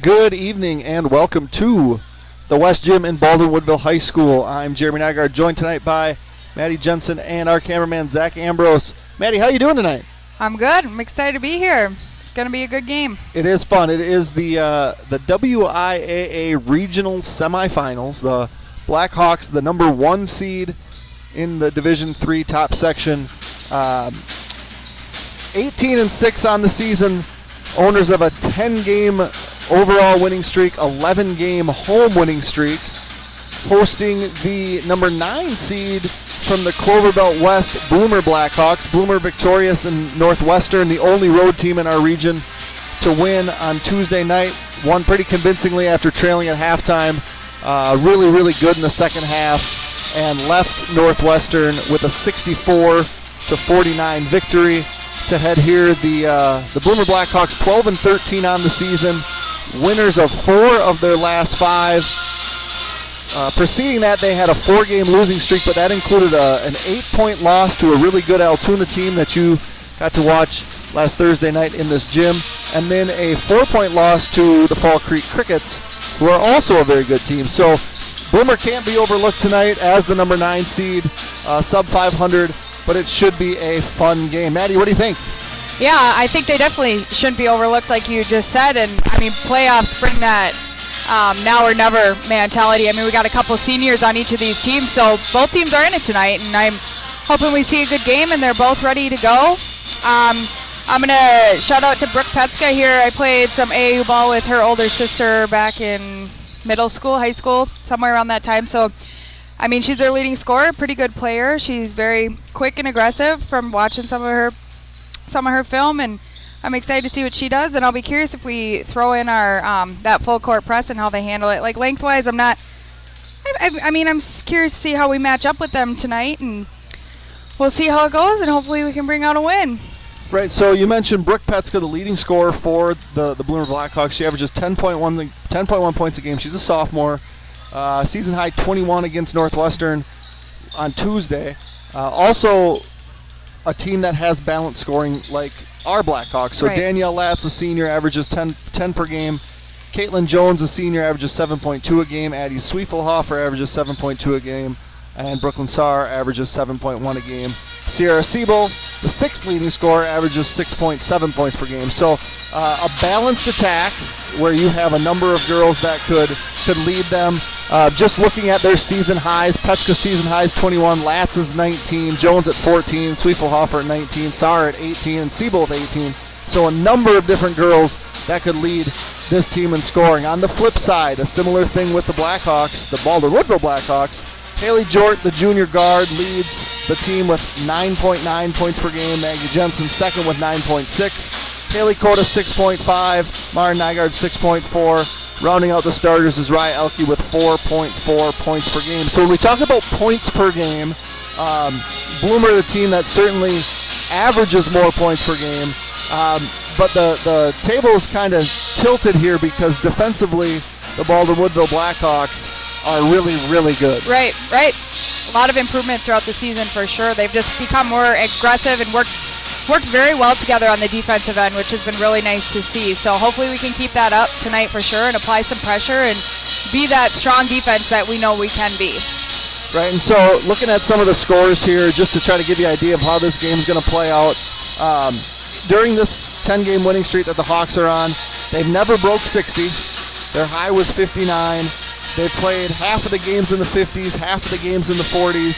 Good evening and welcome to the West Gym in Baldwin Woodville High School. I'm Jeremy Nygaard, joined tonight by Maddie Jensen and our cameraman Zach Ambrose. Maddie, how you doing tonight? I'm good. I'm excited to be here. It's going to be a good game. It is fun. It is the WIAA Regional Semifinals. The Blackhawks, the number 1 seed in the Division III top section. 18-6 on the season. Owners of a 10-game overall winning streak, 11-game home winning streak, hosting the number 9 seed from the Clover Belt West, Bloomer Blackhawks. Bloomer victorious in Northwestern, the only road team in our region to win on Tuesday night. Won pretty convincingly after trailing at halftime. Really good in the second half, and left Northwestern with a 64-49 victory to head here. The Bloomer Blackhawks 12-13 on the season, winners of 4 of their last 5. Preceding that, they had a 4-game losing streak, but that included an 8-point loss to a really good Altoona team that you got to watch last Thursday night in this gym, and then a 4-point loss to the Fall Creek Crickets, who are also a very good team. So Bloomer can't be overlooked tonight as the number 9 seed, sub 500. But it should be a fun game. Maddie, what do you think? Yeah, I think they definitely shouldn't be overlooked like you just said. And, I mean, playoffs bring that now or never mentality. I mean, we got a couple seniors on each of these teams, so both teams are in it tonight. And I'm hoping we see a good game and they're both ready to go. I'm going to shout out to Brooke Petska here. I played some AAU ball with her older sister back in middle school, high school, somewhere around that time. So, I mean, she's their leading scorer, pretty good player. She's very quick and aggressive from watching some of her film, and I'm excited to see what she does. And I'll be curious if we throw in our that full court press and how they handle it. Like lengthwise, I'm curious to see how we match up with them tonight, and we'll see how it goes, and hopefully we can bring out a win. Right. So you mentioned Brooke Petska, the leading scorer for the Bloomer Blackhawks. She averages 10.1 points a game. She's a sophomore. Season high 21 against Northwestern on Tuesday. Also a team that has balanced scoring like our Blackhawks. So right. Danielle Latz, a senior, averages 10 per game. Caitlin Jones, a senior, averages 7.2 a game. Addie Swiefelhofer averages 7.2 a game. And Brooklyn Saar averages 7.1 a game. Sierra Siebel, the 6th leading scorer, averages 6.7 points per game. So a balanced attack where you have a number of girls that could lead them. Just looking at their season highs, Petska's season highs 21, Latz is 19, Jones at 14, Swiefelhofer at 19, Saar at 18, and Siebel at 18. So a number of different girls that could lead this team in scoring. On the flip side, a similar thing with the Blackhawks, the Baldwin Woodville Blackhawks. Haley Jort, the junior guard, leads the team with 9.9 points per game. Maggie Jensen second with 9.6. Haley Cota 6.5. Mara Nygaard 6.4. Rounding out the starters is Raya Elke with 4.4 points per game. So when we talk about points per game, Bloomer, the team that certainly averages more points per game, but the table is kind of tilted here because defensively the Baldwin Woodville Blackhawks are really good. Right. A lot of improvement throughout the season for sure. They've just become more aggressive and worked very well together on the defensive end, which has been really nice to see. So hopefully we can keep that up tonight for sure and apply some pressure and be that strong defense that we know we can be. Right, and so looking at some of the scores here, just to try to give you an idea of how this game is going to play out. During this 10-game winning streak that the Hawks are on, they've never broke 60. Their high was 59. They've played half of the games in the 50s, half of the games in the 40s,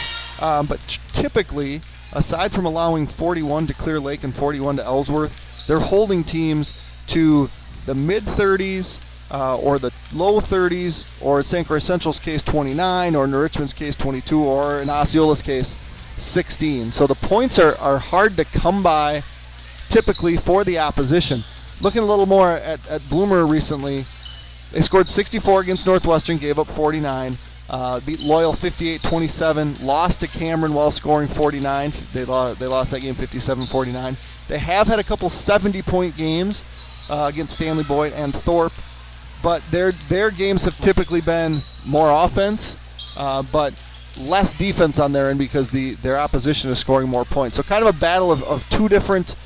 but typically, aside from allowing 41 to Clear Lake and 41 to Ellsworth, they're holding teams to the mid-30s or the low 30s, or in St. Croix Central's case 29, or in Richmond's case 22, or in Osceola's case 16. So the points are hard to come by typically for the opposition. Looking a little more at Bloomer recently, they scored 64 against Northwestern, gave up 49. Beat Loyal 58-27, lost to Cameron while scoring 49. They lost that game 57-49. They have had a couple 70-point games against Stanley Boyd and Thorpe, but their games have typically been more offense, but less defense on their end because their opposition is scoring more points. So kind of a battle of two different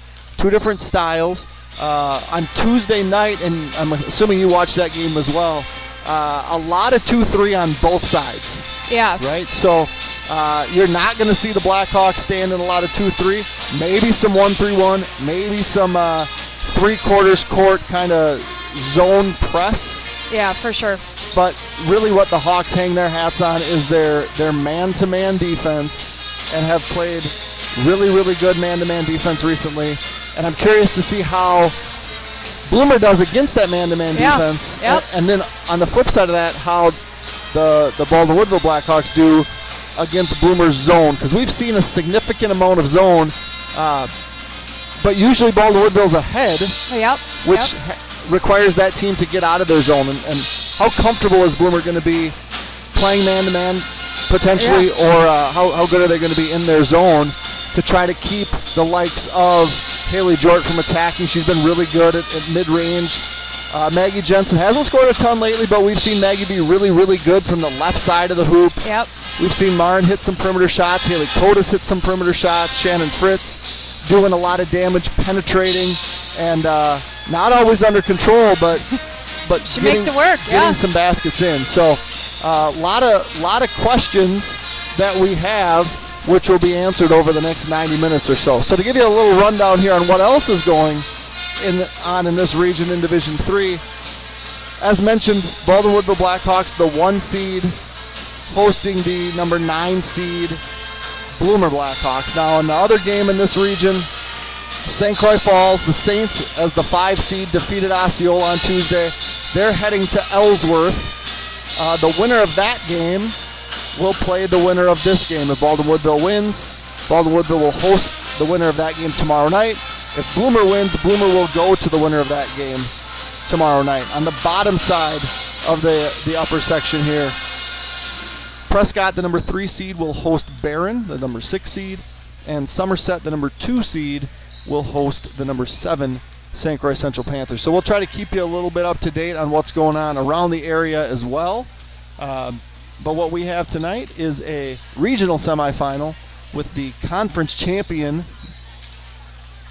styles. on Tuesday night, and I'm assuming you watched that game as well, a lot of 2-3 on both sides. Yeah. Right? So you're not going to see the Blackhawks stand in a lot of 2-3. Maybe some 1-3-1, maybe some three-quarters court kind of zone press. Yeah, for sure. But really what the Hawks hang their hats on is their man-to-man defense, and have played really, really good man-to-man defense recently. And I'm curious to see how Bloomer does against that man-to-man defense. Yep. And then on the flip side of that, how the Baldwin Woodville Blackhawks do against Bloomer's zone. Because we've seen a significant amount of zone, but usually Baldwin Woodville's ahead, which requires that team to get out of their zone. And how comfortable is Bloomer going to be playing man-to-man potentially, or how good are they going to be in their zone to try to keep the likes of Haley Jort from attacking? She's been really good at mid-range. Maggie Jensen hasn't scored a ton lately, but we've seen Maggie be really, really good from the left side of the hoop. Yep. We've seen Marin hit some perimeter shots. Haley Kotis hit some perimeter shots. Shannon Fritz doing a lot of damage, penetrating, and not always under control, but she makes it work. Getting some baskets in. So lot of questions that we have, which will be answered over the next 90 minutes or so. So to give you a little rundown here on what else is going on in this region in Division 3, as mentioned, Baldwin Woodville Blackhawks, the 1 seed, hosting the number 9 seed Bloomer Blackhawks. Now in the other game in this region, St. Croix Falls, the Saints as the 5 seed defeated Osceola on Tuesday. They're heading to Ellsworth. The winner of that game will play the winner of this game. If Baldwin Woodville wins, Baldwin Woodville will host the winner of that game tomorrow night. If Bloomer wins, Bloomer will go to the winner of that game tomorrow night. On the bottom side of the upper section here, Prescott, the number 3 seed, will host Barron, the number 6 seed, and Somerset, the number 2 seed, will host the number 7 St. Croix Central Panthers. So we'll try to keep you a little bit up to date on what's going on around the area as well. But what we have tonight is a regional semifinal with the conference champion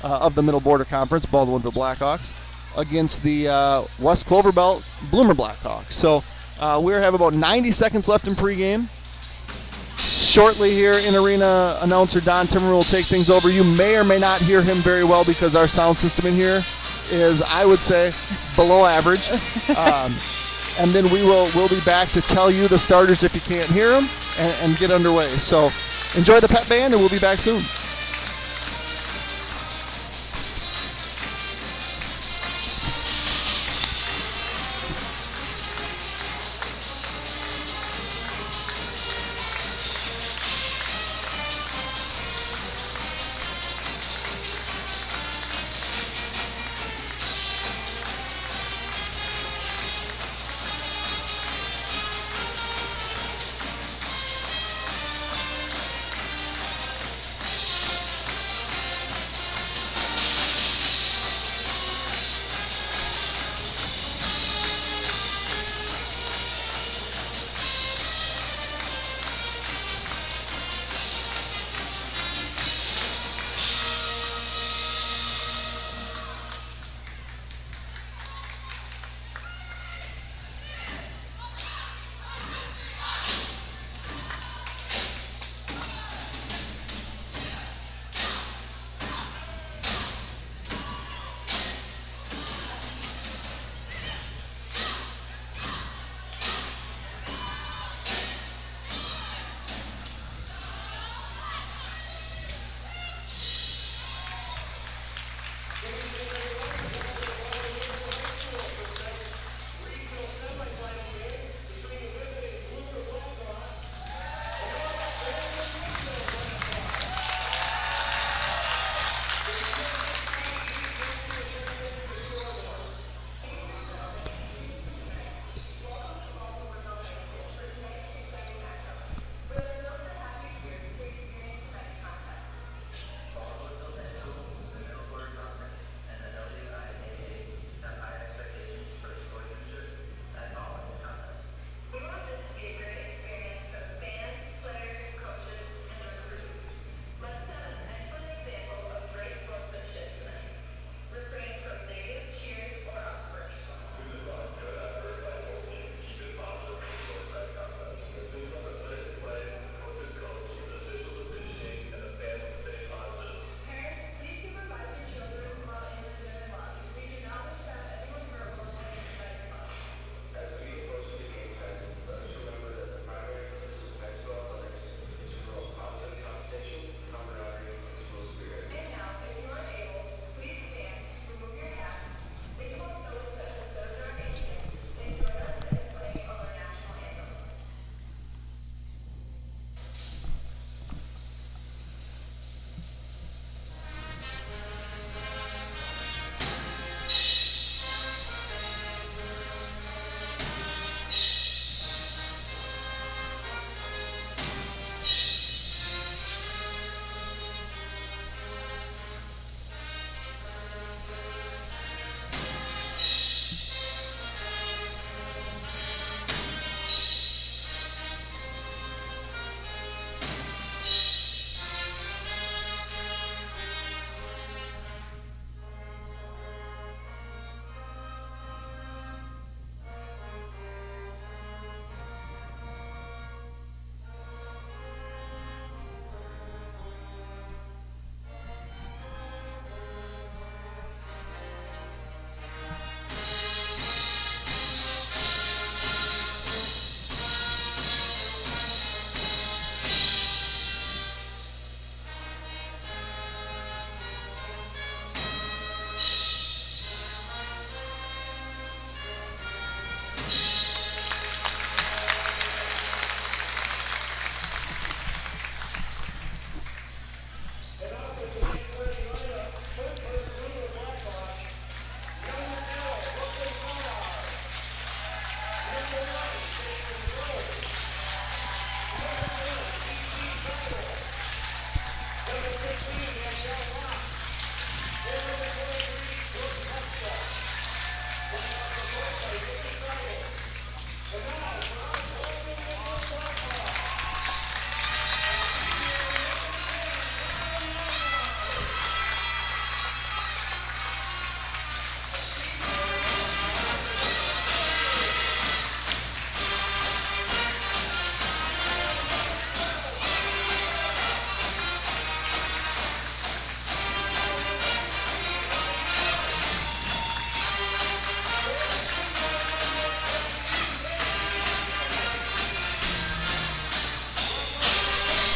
of the Middle Border Conference, Baldwin Woodville Blackhawks, against the West Clover Belt Bloomer Blackhawks. So we have about 90 seconds left in pregame. Shortly here, in-arena announcer Don Timmer will take things over. You may or may not hear him very well because our sound system in here is, I would say, below average. And then we'll be back to tell you the starters if you can't hear them and get underway. So enjoy the pep band, and we'll be back soon.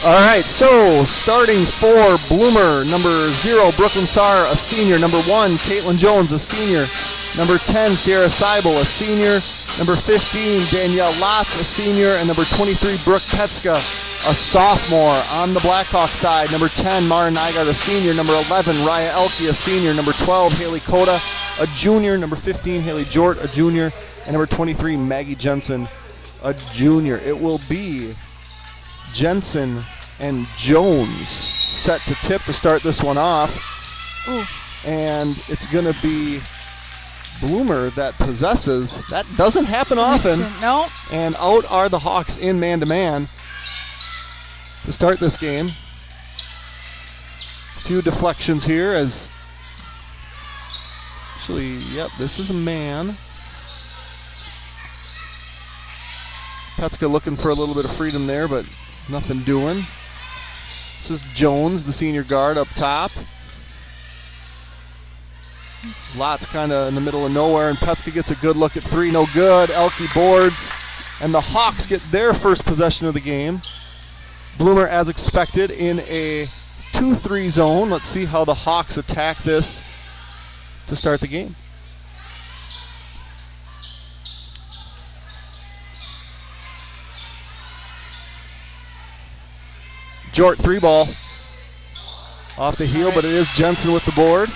All right, so starting for Bloomer, number 0, Brooklyn Sarr, a senior. Number 1, Caitlin Jones, a senior. Number 10, Sierra Seibel, a senior. Number 15, Danielle Lotz, a senior. And number 23, Brooke Petska, a sophomore. On the Blackhawk side, number 10, Mara Nygaard, a senior. Number 11, Raya Elke, a senior. Number 12, Haley Koda, a junior. Number 15, Haley Jort, a junior. And number 23, Maggie Jensen, a junior. It will be Jensen and Jones set to tip to start this one off. Ooh. And it's going to be Bloomer that possesses. That doesn't happen often. No. And out are the Hawks in man-to-man to start this game. A few deflections here as actually, yep, this is a man. Petska looking for a little bit of freedom there, but nothing doing. This is Jones, the senior guard, up top. Lots kind of in the middle of nowhere, and Petska gets a good look at 3, no good. Elke boards, and the Hawks get their first possession of the game. Bloomer, as expected, in a 2-3 zone. Let's see how the Hawks attack this to start the game. Jort 3 ball off the heel, but it is Jensen with the board.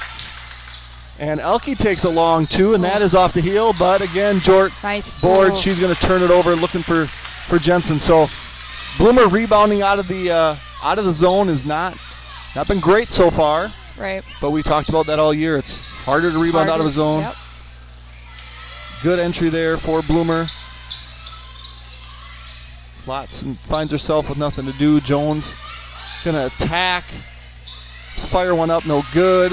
And Elke takes a long 2, and that is off the heel, but again, Jort Nice. board. She's going to turn it over, looking for Jensen. So Bloomer rebounding out of the zone has not been great so far. Right. But we talked about that all year. It's harder to rebound out of a zone. Yep. Good entry there for Bloomer. Lots and finds herself with nothing to do. Jones gonna attack. Fire one up, no good.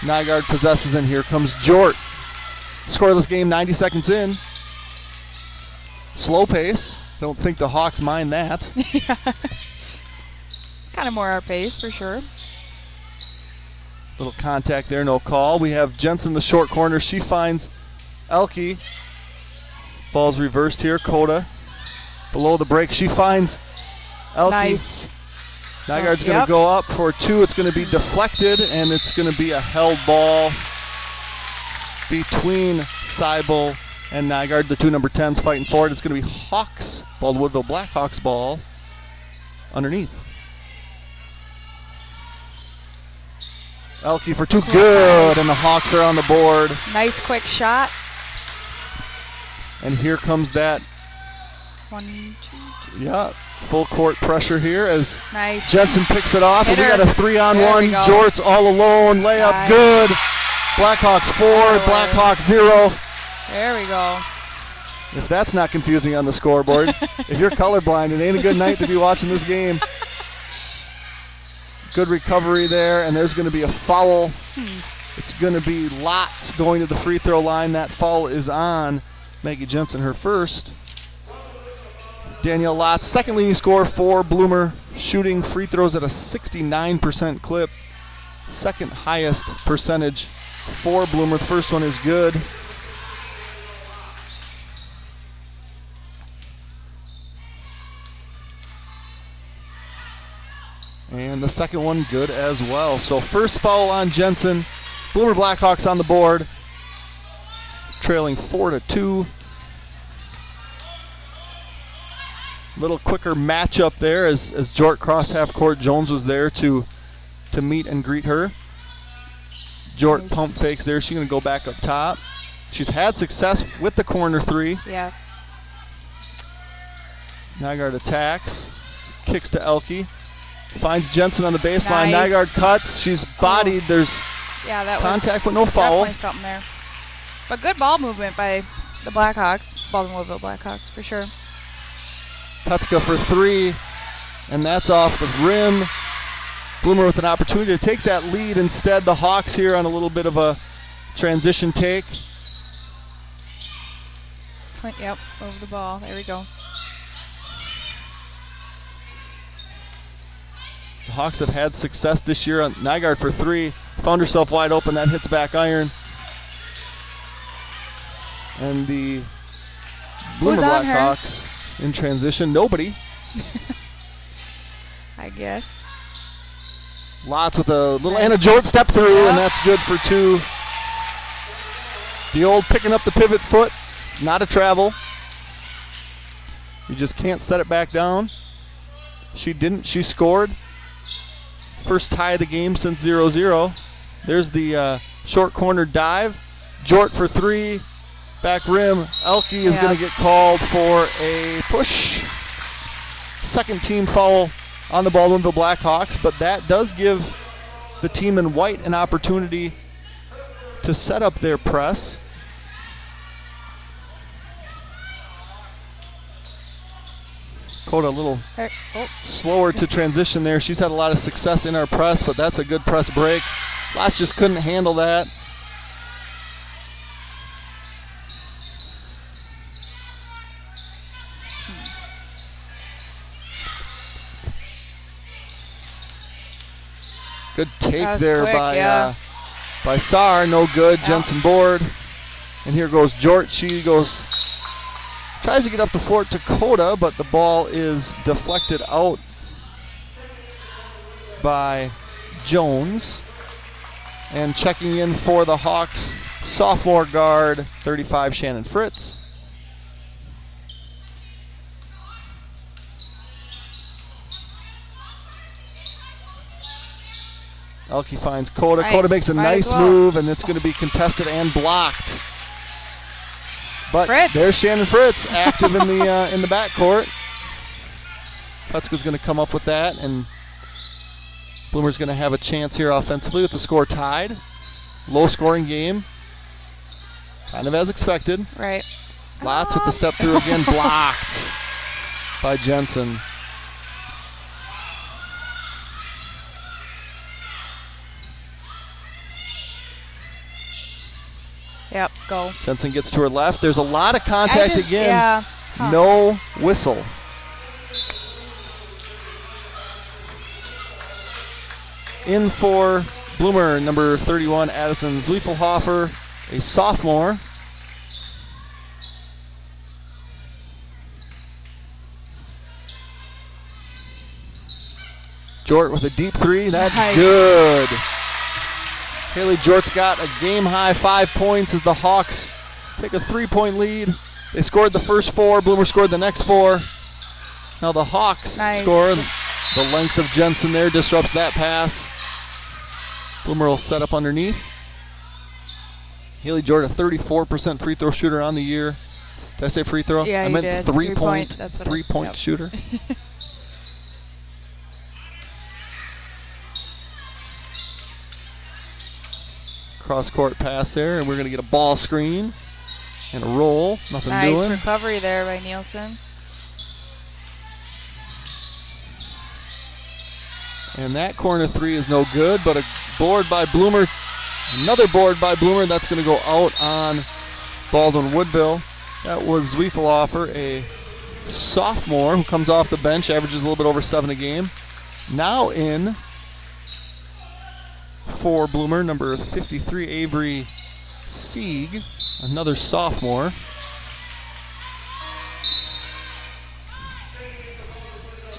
Nygaard possesses, and here comes Jort. Scoreless game, 90 seconds in. Slow pace. Don't think the Hawks mind that. Yeah. It's kind of more our pace for sure. Little contact there, no call. We have Jensen in the short corner. She finds Elke. Ball's reversed here. Koda below the break. She finds Elke. Nice. Nygaard's going to go up for 2. It's going to be deflected, and it's going to be a held ball between Seibel and Nygaard. The 2 number 10s fighting for it. It's going to be Hawks ball, the Woodville Blackhawks ball underneath. Elke for 2, good, and the Hawks are on the board. Nice quick shot. And here comes that. 1, 2, 3. Yeah, full court pressure here as Nice. Jensen picks it off. And we got a 3-on-1. There we go. Jort's all alone. Layup, Nice. good. Blackhawks 4, Blackhawks 0. There we go. If that's not confusing on the scoreboard, if you're colorblind, it ain't a good night to be watching this game. Good recovery there, and there's going to be a foul. It's going to be Lots going to the free throw line. That foul is on Maggie Jensen, her first. Danielle Lots, second leading scorer for Bloomer, shooting free throws at a 69% clip. Second highest percentage for Bloomer. The first one is good. And the second one good as well. So first foul on Jensen. Bloomer Blackhawks on the board, trailing 4-2. Little quicker matchup there as Jort crossed half court. Jones was there to meet and greet her. Jort Nice. pump fakes there. She's going to go back up top. She's had success with the corner 3. Yeah. Nygaard attacks, kicks to Elke, finds Jensen on the baseline. Nice. Nygaard cuts. She's bodied. There's Yeah, that contact was but no foul. definitely something there. But good ball movement by the Blackhawks, Baldwin-Woodville Blackhawks for sure. Petska for 3, and that's off the rim. Bloomer with an opportunity to take that lead. Instead, the Hawks here on a little bit of a transition take. Swing, yep, over the ball. There we go. The Hawks have had success this year. On Nygaard for 3, found herself wide open. That hits back iron. And the Bloomer Who's on her? Blackhawks in transition. Nobody. I guess. Lots with a little Nice. Anna Jort step through, Yep. and that's good for 2. The old picking up the pivot foot, not a travel. You just can't set it back down. She didn't. She scored. First tie of the game since 0-0. There's the short corner dive. Jort for 3. Back rim. Elke is going to get called for a push. Second team foul on the Baldwinville Blackhawks, but that does give the team in white an opportunity to set up their press. Coda a little slower to transition there. She's had a lot of success in our press, but that's a good press break. Lots just couldn't handle that. Good take there quick, by Saar. No good. Jensen board. And here goes Jort. She tries to get up the floor to Coda, but the ball is deflected out by Jones. And checking in for the Hawks, sophomore guard, 35, Shannon Fritz. Elke finds Coda. Nice. Coda makes a Might nice as well. move, and it's going to be contested and blocked. But Fritz. there's Shannon Fritz active in the backcourt. Putska's going to come up with that, and Bloomer's going to have a chance here offensively with the score tied. Low-scoring game, kind of as expected. Right. Lots with the step through again, blocked by Jensen. Yep, go. Jensen gets to her left. There's a lot of contact again. Yeah. Huh. No whistle. In for Bloomer, number 31, Addison Zwiefelhofer, a sophomore. Jort with a deep 3. That's Nice. good. Haley Jort's got a game-high 5 points as the Hawks take a 3-point lead. They scored the first 4. Bloomer scored the next 4. Now the Hawks score. The length of Jensen there disrupts that pass. Bloomer will set up underneath. Haley Jort, a 34% free throw shooter on the year. Did I say free throw? Yeah, I you meant did. three-point That's what I- yep. shooter. Cross-court pass there, and we're going to get a ball screen and a roll. Nothing Nice doing. recovery there by Nielsen. And that corner 3 is no good, but a board by Bloomer. Another board by Bloomer. That's going to go out on Baldwin Woodville. That was Zwiefelhofer, a sophomore who comes off the bench, averages a little bit over 7 a game. Now in for Bloomer, number 53, Avery Sieg, another sophomore.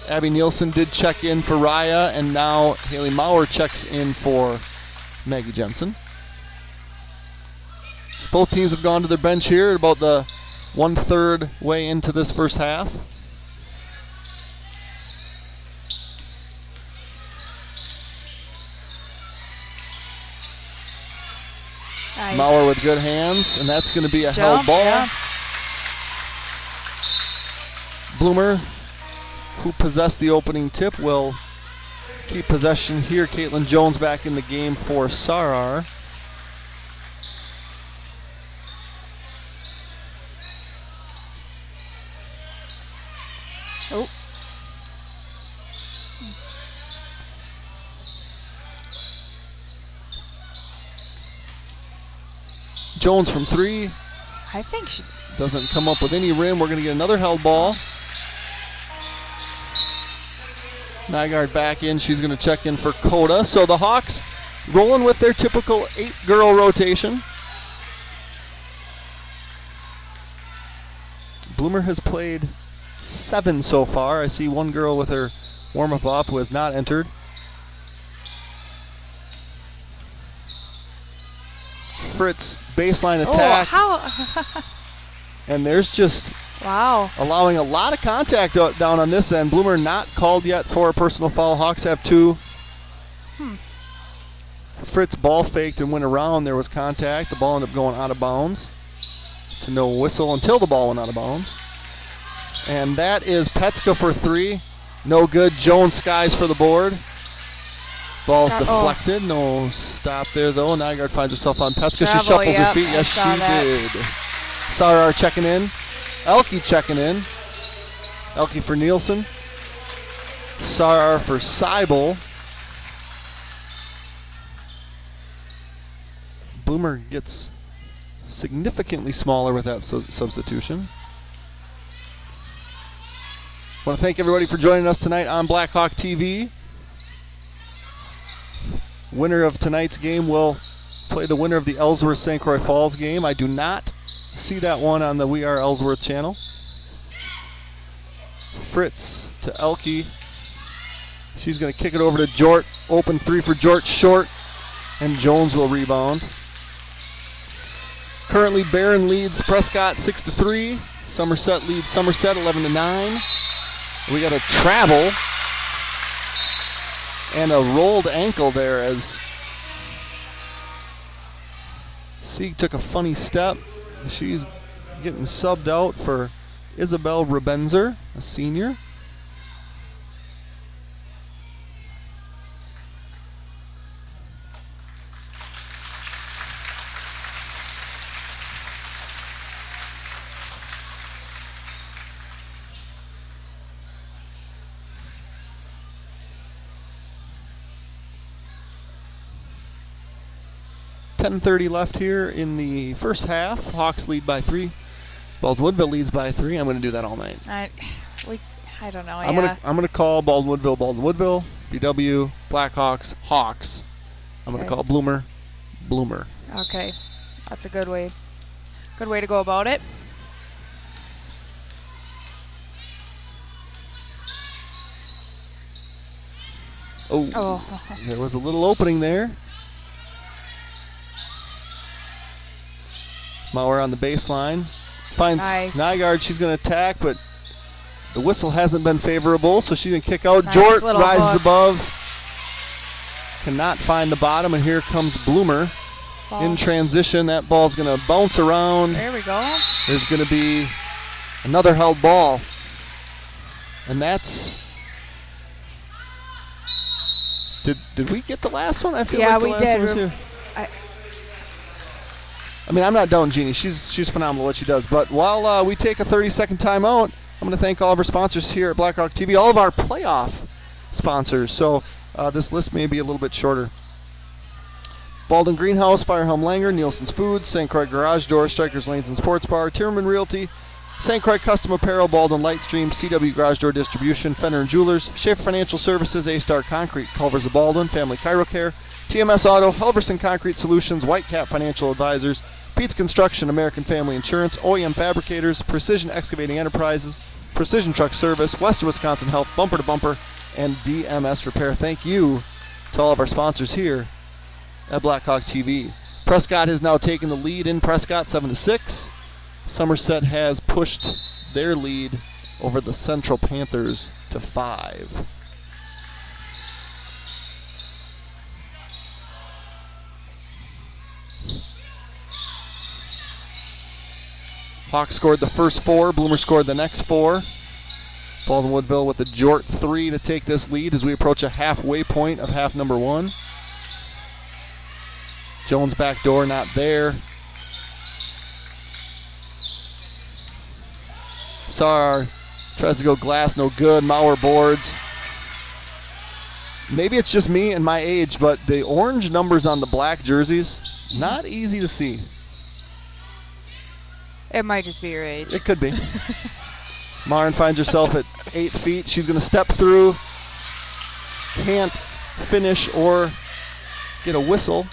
Abby Nielsen did check in for Raya, and now Haley Maurer checks in for Maggie Jensen. Both teams have gone to their bench here at about the 1/3 way into this first half. Nice. Maurer with good hands, and that's going to be a held Jump, ball. yeah. Bloomer, who possessed the opening tip, will keep possession here. Caitlin Jones back in the game for Sarar. Oh. Jones from 3. I think she. Doesn't come up with any rim. We're going to get another held ball. Nygaard back in. She's going to check in for Coda. So the Hawks rolling with their typical 8-girl rotation. Bloomer has played 7 so far. I see one girl with her Warm-up off who has not entered. Fritz baseline attack. How? And there's just Wow. allowing a lot of contact down on this end. Bloomer not called yet for a personal foul. Hawks have 2. Fritz ball faked and went around. There was contact. The ball ended up going out of bounds. To no whistle until the ball went out of bounds. And that is Petska for 3. No good. Jones skies for the board. Ball's deflected. No stop there, though. Nygaard finds herself on Petska. She shuffles her feet. Yes, she did. Sarar checking in. Elke checking in. Elke for Nielsen. Sarar for Seibel. Bloomer gets significantly smaller with that substitution. I want to thank everybody for joining us tonight on Blackhawk TV. Winner of tonight's game will play the winner of the Ellsworth-St. Croix Falls game. I do not see that one on the We Are Ellsworth channel. Fritz to Elke. She's going to kick it over to Jort. Open 3 for Jort, short, and Jones will rebound. Currently, Barron leads Prescott 6-3. Somerset leads Somerset 11-9. We got a travel and a rolled ankle there as Sieg took a funny step. She's getting subbed out for Isabel Rebenzer, a senior. .10:30 left here in the first half. Hawks lead by 3. Baldwin Woodville leads by 3. I'm going to do that all night. I don't know. I'm going to call Baldwin Woodville, BW, Blackhawks, Hawks. I'm going to call Bloomer. Okay, that's a good way to go about it. Oh, there was a little opening there. Mauer on the baseline. Finds Nygaard. She's going to attack, but the whistle hasn't been favorable, so she's going to kick out. Jort rises above. Cannot find the bottom, and here comes Bloomer. In transition. That ball's going to bounce around. There we go. There's going to be another held ball. And that's... Did we get the last one? I feel like the last one was here. I mean, I'm not doubting Jeannie. She's phenomenal what she does. But while we take a 30-second timeout, I'm going to thank all of our sponsors here at Blackhawk TV, all of our playoff sponsors. So this list may be a little bit shorter. Baldwin Greenhouse, Firehelm Langer, Nielsen's Foods, St. Croix Garage Door, Strikers Lanes and Sports Bar, Tierman Realty, St. Croix Custom Apparel, Baldwin Lightstream, CW Garage Door Distribution, Fenner & Jewelers, Schaefer Financial Services, A-Star Concrete, Culvers of Baldwin, Family Chirocare, TMS Auto, Helverson Concrete Solutions, Whitecap Financial Advisors, Pete's Construction, American Family Insurance, OEM Fabricators, Precision Excavating Enterprises, Precision Truck Service, Western Wisconsin Health, Bumper to Bumper, and DMS Repair. Thank you to all of our sponsors here at Blackhawk TV. Prescott has now taken the lead in Prescott 7-6. Somerset has pushed their lead over the Central Panthers to 5. Hawks scored the first 4. Bloomer scored the next 4. Baldwin Woodville with a Jort 3 to take this lead as we approach a halfway point of half number 1. Jones back door not there. Sar tries to go glass, no good. Mauer boards. Maybe it's just me and my age, but the orange numbers on the black jerseys, not easy to see. It might just be your age. It could be. Marin finds herself at 8 feet. She's going to step through. Can't finish or get a whistle.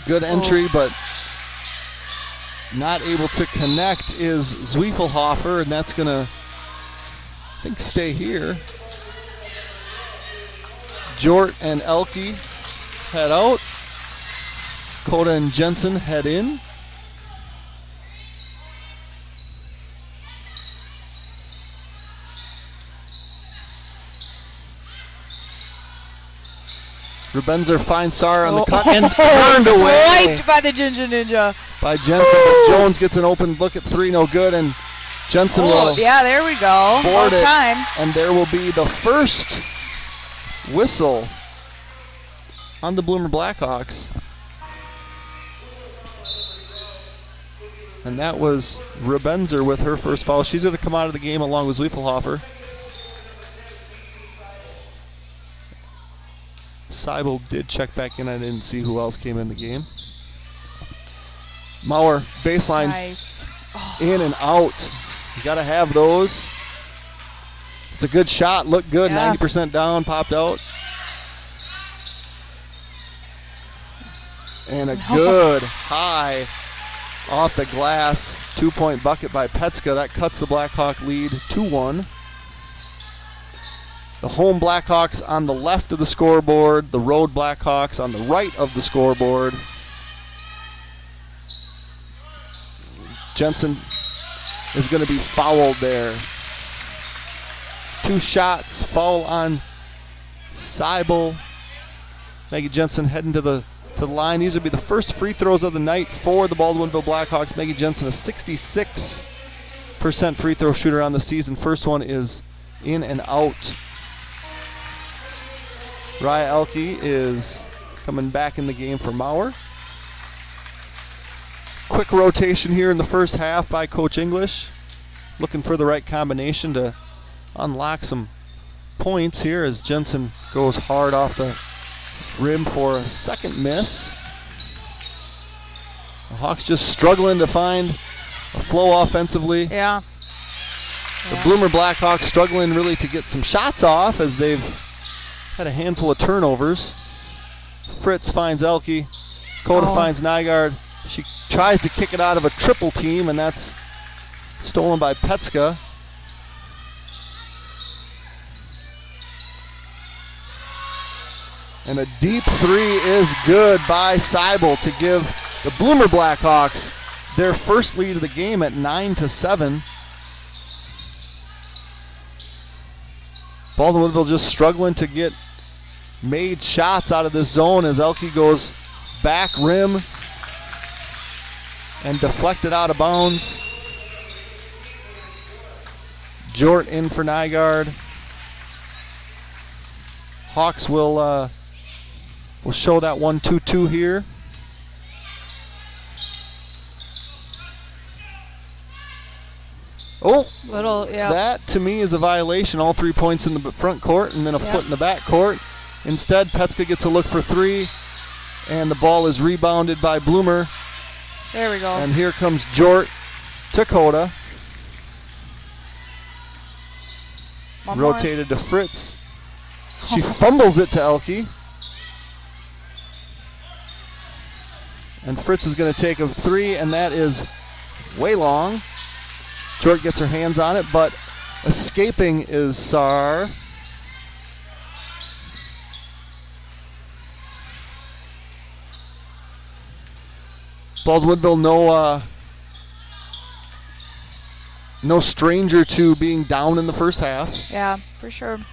Good entry, but Not able to connect is Zwiefelhofer, and that's going to, I think, stay here. Jort and Elke head out. Coda and Jensen head in. Rubenzer finds Sar on the cut and turned away. Swiped by the Ginger Ninja. By Jensen, but Jones gets an open look at three, no good, and Jensen will yeah, there we go. board it, time. and there will be the first whistle on the Bloomer Blackhawks. And that was Rubenzer with her first foul. She's going to come out of the game along with Zwiefelhofer. Seibel did check back in. I didn't see who else came in the game. Mauer, baseline, Nice. in and out. You got to have those. It's a good shot. Looked good. Yeah. 90% down. Popped out. And a good high off the glass. 2-point bucket by Petska. That cuts the Blackhawk lead 2-1. The home Blackhawks on the left of the scoreboard. The road Blackhawks on the right of the scoreboard. Jensen is going to be fouled there. 2 shots, foul on Seibel. Maggie Jensen heading to the line. These will be the first free throws of the night for the Baldwinville Blackhawks. Maggie Jensen, a 66% free throw shooter on the season. First one is in and out. Raya Elke is coming back in the game for Mauer. Quick rotation here in the first half by Coach English. Looking for the right combination to unlock some points here as Jensen goes hard off the rim for a second miss. The Hawks just struggling to find a flow offensively. Yeah. The Bloomer Blackhawks struggling really to get some shots off as they've had a handful of turnovers. Fritz finds Elke. Coda finds Nygaard. She tries to kick it out of a triple team, and that's stolen by Petska. And a deep three is good by Seibel to give the Bloomer Blackhawks their first lead of the game at 9-7. Baldwinville just struggling to get made shots out of this zone as Elke goes back rim and deflected out of bounds. Jort in for Nygaard. Hawks will show that 1-2-2 here. Oh, that to me is a violation. All 3 points in the front court and then a foot in the back court. Instead, Petska gets a look for three, and the ball is rebounded by Bloomer. There we go. And here comes Jort to Coda. Rotated to Fritz. She fumbles it to Elke. And Fritz is going to take a three, and that is way long. Jort gets her hands on it, but escaping is Sar. Baldwinville, no stranger to being down in the first half. Yeah, for sure.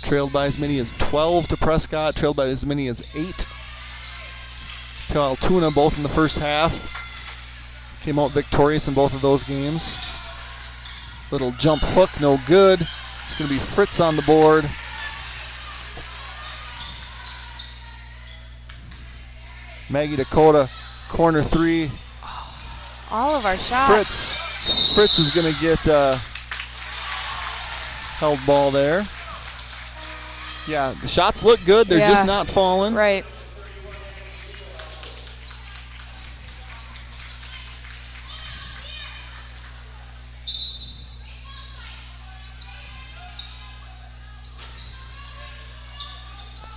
Trailed by as many as 12 to Prescott, trailed by as many as 8 to Altoona, both in the first half. Came out victorious in both of those games. Little jump hook, no good. It's going to be Fritz on the board. Maggie Dakota, corner three. All of our shots. Fritz is going to get held ball there. Yeah, the shots look good. They're just not falling. Right.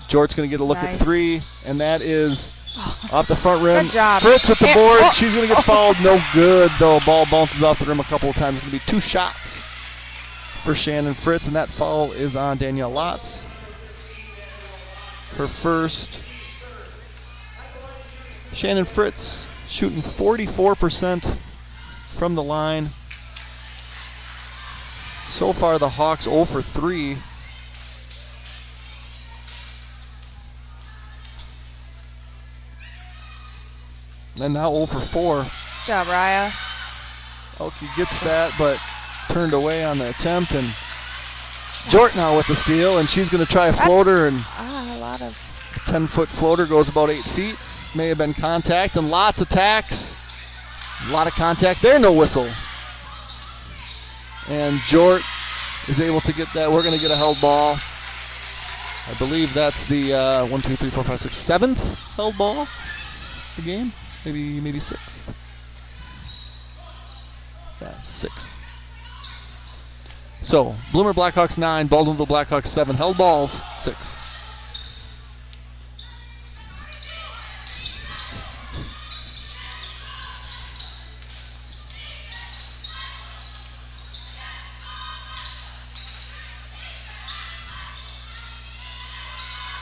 Jort's going to get a look at three, and that is Off the front rim. Good job. Fritz with the And- board. oh. She's going to get fouled. No good, though. Ball bounces off the rim a couple of times. It's going to be 2 shots for Shannon Fritz, and that foul is on Danielle Lotz. Her first. Shannon Fritz shooting 44% from the line. So far, the Hawks 0 for 3. And now 0 for 4. Good job, Raya. Elke gets that, but turned away on the attempt. And Jort now with the steal, and she's going to try a floater. And A lot of. 10-foot floater goes about 8 feet. May have been contact, and lots of tacks. A lot of contact there, no whistle. And Jort is able to get that. We're going to get a held ball. I believe that's the 1, 2, 3, 4, 5, 6, 7th held ball of the game. Maybe 6th. Yeah, 6. So, Bloomer Blackhawks 9, Baldwinville Blackhawks 7, held balls 6.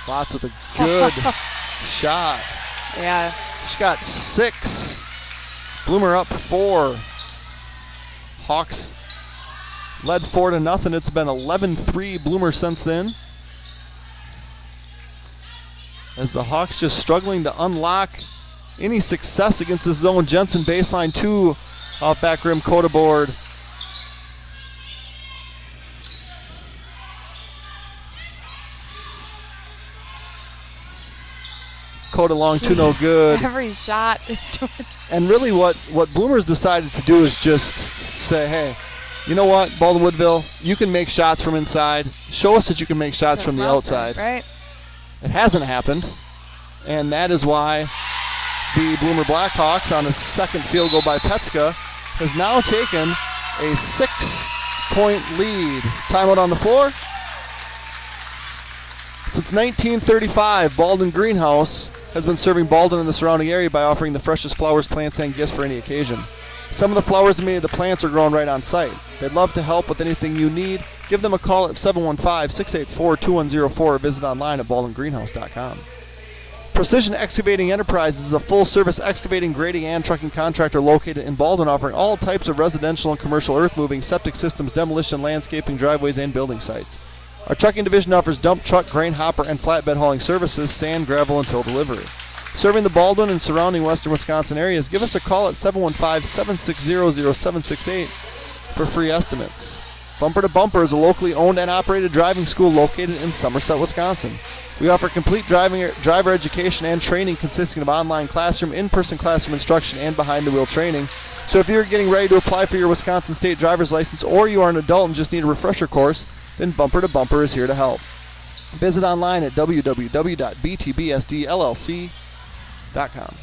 Lots of a good shot. Yeah. She got 6. Bloomer up 4. Hawks led 4-0. It's been 11-3 Bloomer since then. As the Hawks just struggling to unlock any success against this zone. Jensen baseline 2 off back rim, Coda board. Coda long 2, no good. Every shot is doing. And really what Bloomer's decided to do is just say, hey, you know what, Baldwin-Woodville, you can make shots from inside. Show us that you can make shots from the outside. Right. It hasn't happened, and that is why the Bloomer Blackhawks on a second field goal by Petska has now taken a 6-point lead. Timeout on the floor. Since 1935, Baldwin Greenhouse has been serving Baldwin and the surrounding area by offering the freshest flowers, plants, and gifts for any occasion. Some of the flowers and many of the plants are grown right on site. They'd love to help with anything you need. Give them a call at 715-684-2104 or visit online at baldwingreenhouse.com. Precision Excavating Enterprises is a full-service excavating, grading, and trucking contractor located in Baldwin, offering all types of residential and commercial earth moving, septic systems, demolition, landscaping, driveways, and building sites. Our trucking division offers dump truck, grain hopper, and flatbed hauling services, sand, gravel, and fill delivery. Serving the Baldwin and surrounding western Wisconsin areas, give us a call at 715-760-0768 for free estimates. Bumper to Bumper is a locally owned and operated driving school located in Somerset, Wisconsin. We offer complete driver education and training consisting of online classroom, in-person classroom instruction, and behind-the-wheel training. So if you're getting ready to apply for your Wisconsin State driver's license, or you are an adult and just need a refresher course, then Bumper to Bumper is here to help. Visit online at www.btbsdllc.com.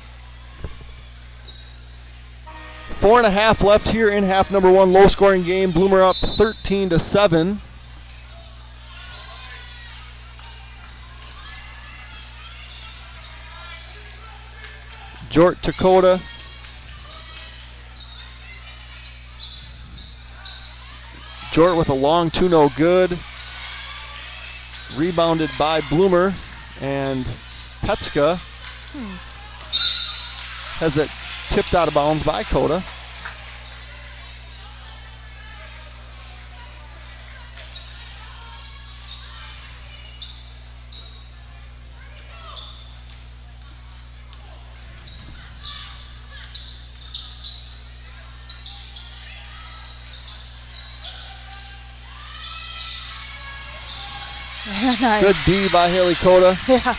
4.5 left here in half number 1. Low-scoring game. Bloomer up 13-7. Jort Takota. Jort with a long 2, no good. Rebounded by Bloomer, and Petska has it tipped out of bounds by Coda. Nice. Good D by Haley Coda. Yeah.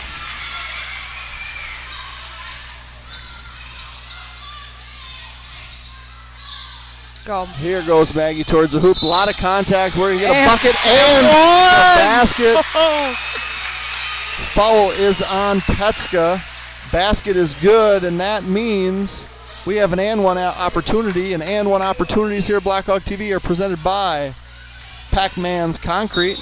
Go. Here goes Maggie towards the hoop. A lot of contact. We're going to get a And bucket and a basket. Oh. Foul is on Petska. Basket is good, and that means we have an and one opportunity. And one opportunities here at Blackhawk TV are presented by Pac-Man's Concrete.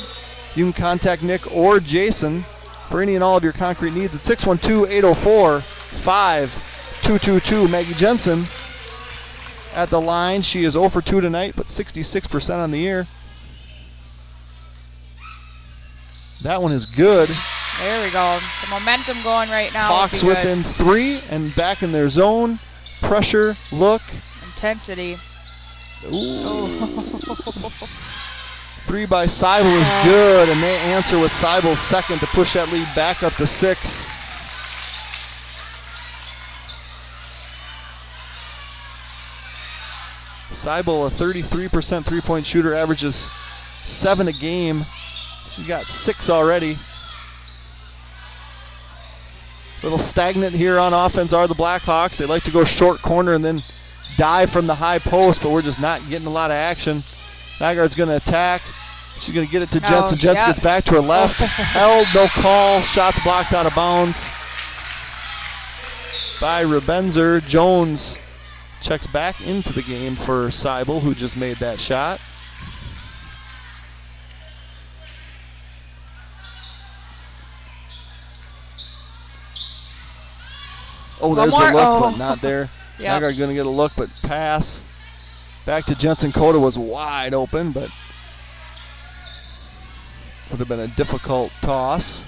You can contact Nick or Jason for any and all of your concrete needs at 612-804-5600. 5-2-2-2. Maggie Jensen at the line. She is 0 for 2 tonight, but 66% on the year. That one is good. There we go. Some momentum going right now. Hawks within 3 and back in their zone. Pressure, look. Intensity. Ooh. 3 by Seibel is good, and they answer with Seibel's second to push that lead back up to 6. Seibel, a 33% three-point shooter, averages 7 a game. She's got 6 already. A little stagnant here on offense are the Blackhawks. They like to go short corner and then dive from the high post, but we're just not getting a lot of action. Nygaard's going to attack. She's going to get it to Jensen. Jensen gets back to her left. Held, no call. Shots blocked out of bounds by Rebenzer. Jones checks back into the game for Seibel, who just made that shot. Oh, there's a look, but not there. Yep. Nygaard going to get a look, but pass. Back to Jensen. Coda was wide open, but would have been a difficult toss.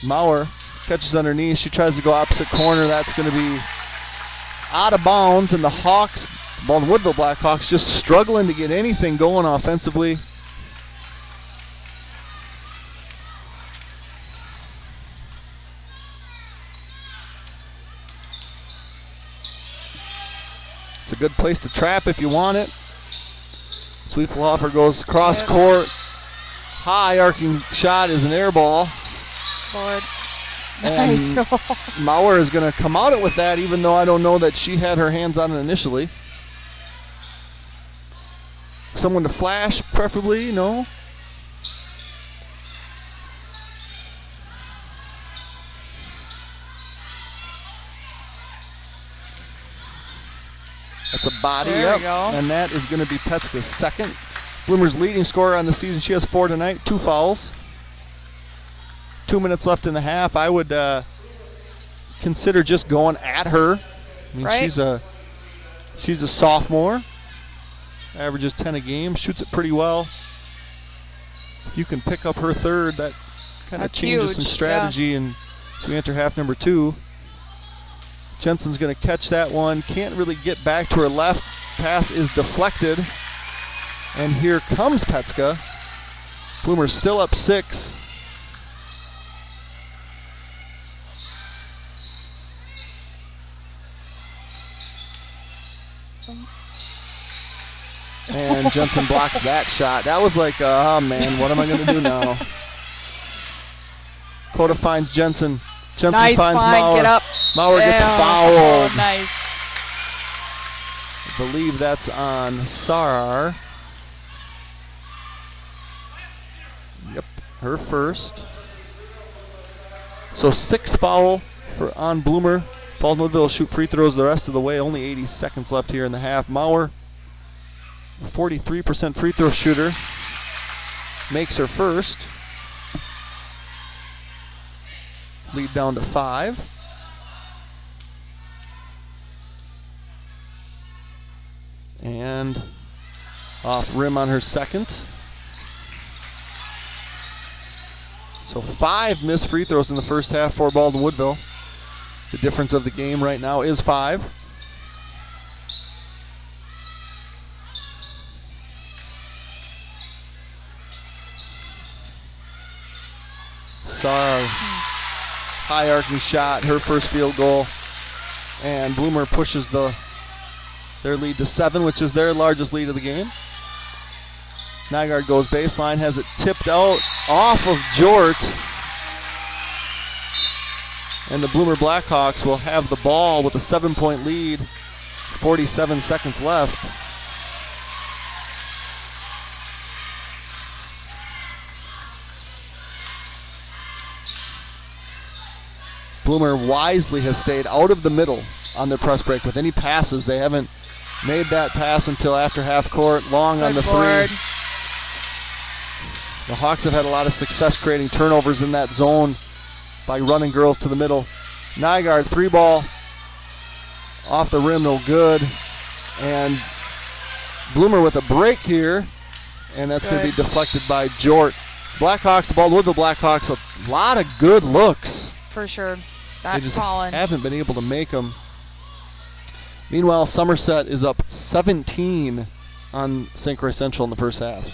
Maurer catches underneath. She tries to go opposite corner. That's going to be out of bounds, and the Hawks, the Woodville Blackhawks, just struggling to get anything going offensively. It's a good place to trap if you want it. Sweetfelhofer goes cross court. High arcing shot is an air ball. Lord. And Nice. Maurer is going to come out it with that, even though I don't know that she had her hands on it initially. Someone to flash, preferably, no? That's a body, There we go. And that is going to be Petska's second. Bloomer's leading scorer on the season. She has 4 tonight, 2 fouls. 2 minutes left in the half. I would consider just going at her. I mean, right. she's a sophomore. Averages 10 a game. Shoots it pretty well. If you can pick up her third, that kind of changes huge. some strategy. And so we enter half number 2. Jensen's going to catch that one. Can't really get back to her left. Pass is deflected. And here comes Petska. Bloomer's still up 6. And Jensen blocks that shot. That was like, oh man, what am I going to do now? Coda finds Jensen. Jensen Nice finds find. Maurer. Get up. Maurer gets Damn. fouled. Oh, nice. I believe that's on Sarar. Yep, her first. So 6th foul on Bloomer. Baldwin Woodville will shoot free throws the rest of the way. Only 80 seconds left here in the half. Maurer, a 43% free throw shooter, makes her first. Lead down to 5. And off rim on her second. So 5 missed free throws in the first half for Baldwin Woodville. The difference of the game right now is 5. Sarah, high arcing shot, her first field goal. And Bloomer pushes their lead to 7, which is their largest lead of the game. Nygaard goes baseline, has it tipped out off of Jort. And the Bloomer Blackhawks will have the ball with a 7-point lead. 47 seconds left. Bloomer wisely has stayed out of the middle on their press break with any passes. They haven't made that pass until after half court. Long on the 3. The Hawks have had a lot of success creating turnovers in that zone. by running girls to the middle. Nygaard, 3-ball. Off the rim, no good. And Bloomer with a break here. And that's going to be deflected by Jort. Blackhawks, the ball with the Blackhawks, a lot of good looks. For sure. They just haven't been able to make them. Meanwhile, Somerset is up 17 on St. Croix Central in the first half.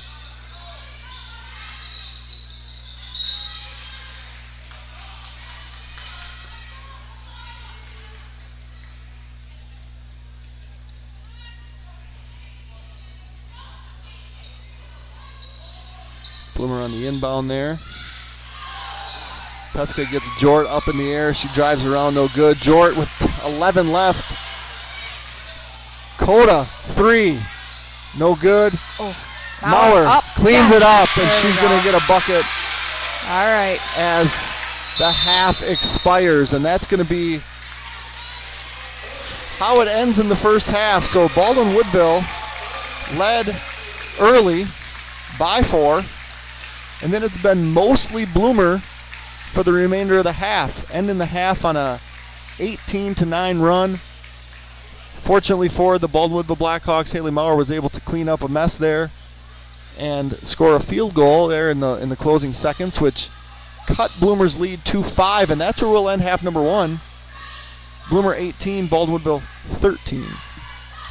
Bloomer on the inbound there. Petska gets Jort up in the air. She drives around, no good. Jort with 11 left. Coda, 3. No good. Oh, Maurer cleans it up, and she's going to get a bucket. All right. As the half expires, and that's going to be how it ends in the first half. So Baldwin Woodville led early by 4, and then it's been mostly Bloomer for the remainder of the half, ending the half on a 18-9 run. Fortunately for the Baldwin Woodville Blackhawks, Haley Maurer was able to clean up a mess there and score a field goal there in the closing seconds, which cut Bloomer's lead to 5, and that's where we'll end half number 1. Bloomer 18, Baldwin Woodville 13.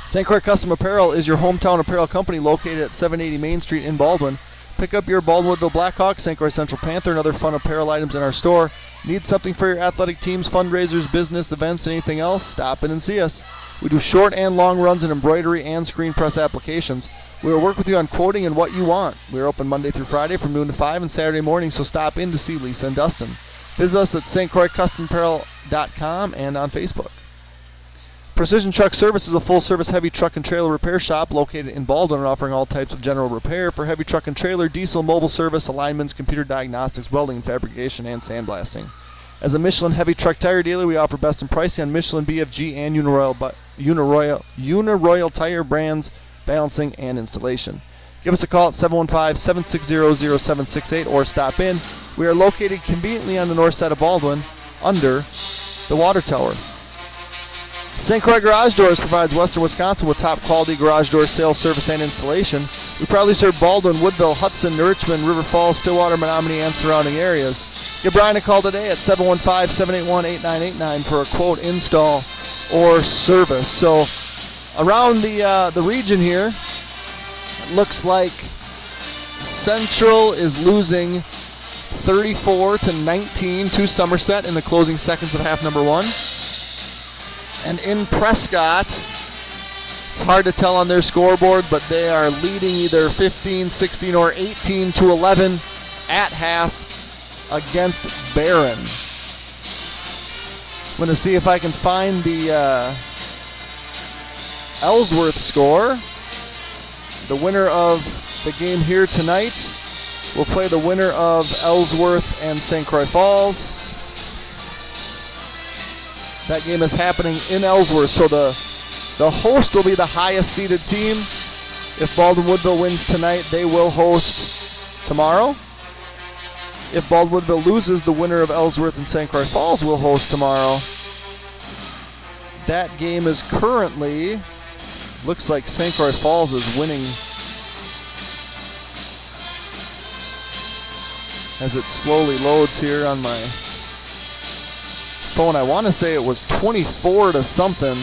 St. Croix Custom Apparel is your hometown apparel company located at 780 Main Street in Baldwin. Pick up your Baldwin Woodville Blackhawks, St. Croix Central Panther, and other fun apparel items in our store. Need something for your athletic teams, fundraisers, business, events, anything else? Stop in and see us. We do short and long runs in embroidery and screen press applications. We will work with you on quoting and what you want. We are open Monday through Friday from noon to 5 and Saturday morning, so stop in to see Lisa and Dustin. Visit us at stcroixcustomapparel.com and on Facebook. Precision Truck Service is a full-service heavy truck and trailer repair shop located in Baldwin, offering all types of general repair for heavy truck and trailer, diesel, mobile service, alignments, computer diagnostics, welding, fabrication, and sandblasting. As a Michelin heavy truck tire dealer, we offer best in pricing on Michelin, BFG, and Uniroyal tire brands, balancing, and installation. Give us a call at 715-760-0768 or stop in. We are located conveniently on the north side of Baldwin, under the water tower. St. Croix Garage Doors provides Western Wisconsin with top quality garage door sales, service, and installation. We proudly serve Baldwin, Woodville, Hudson, Richmond, River Falls, Stillwater, Menominee, and surrounding areas. Give Brian a call today at 715-781-8989 for a quote, install, or service. So around the region here, it looks like Central is losing 34-19 to Somerset in the closing seconds of half number 1. And in Prescott, it's hard to tell on their scoreboard, but they are leading either 15, 16, or 18-11 at half against Barron. I'm going to see if I can find the Ellsworth score. The winner of the game here tonight will play the winner of Ellsworth and St. Croix Falls. That game is happening in Ellsworth, so the host will be the highest seeded team. If Baldwin Woodville wins tonight, they will host tomorrow. If Baldwin Woodville loses, the winner of Ellsworth and St. Croix Falls will host tomorrow. That game is currently, looks like St. Croix Falls is winning as it slowly loads here on my phone. I want to say it was 24 to something.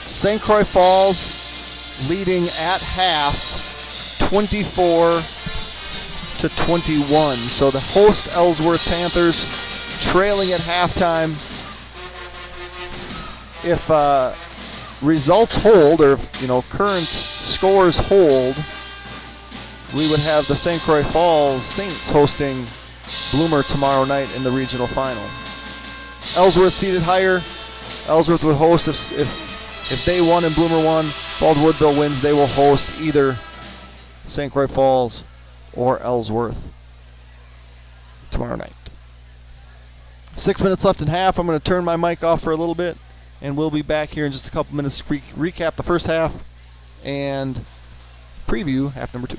St. Croix Falls leading at half 24-21. So the host Ellsworth Panthers trailing at halftime. If results hold, or if, current scores hold, we would have the St. Croix Falls Saints hosting Bloomer tomorrow night in the regional final. Ellsworth seated higher. Ellsworth would host if they won and Bloomer won. Bald Woodville wins, they will host either St. Croix Falls or Ellsworth tomorrow night. 6 minutes left in half. I'm going to turn my mic off for a little bit, and we'll be back here in just a couple minutes to recap the first half and preview half number 2.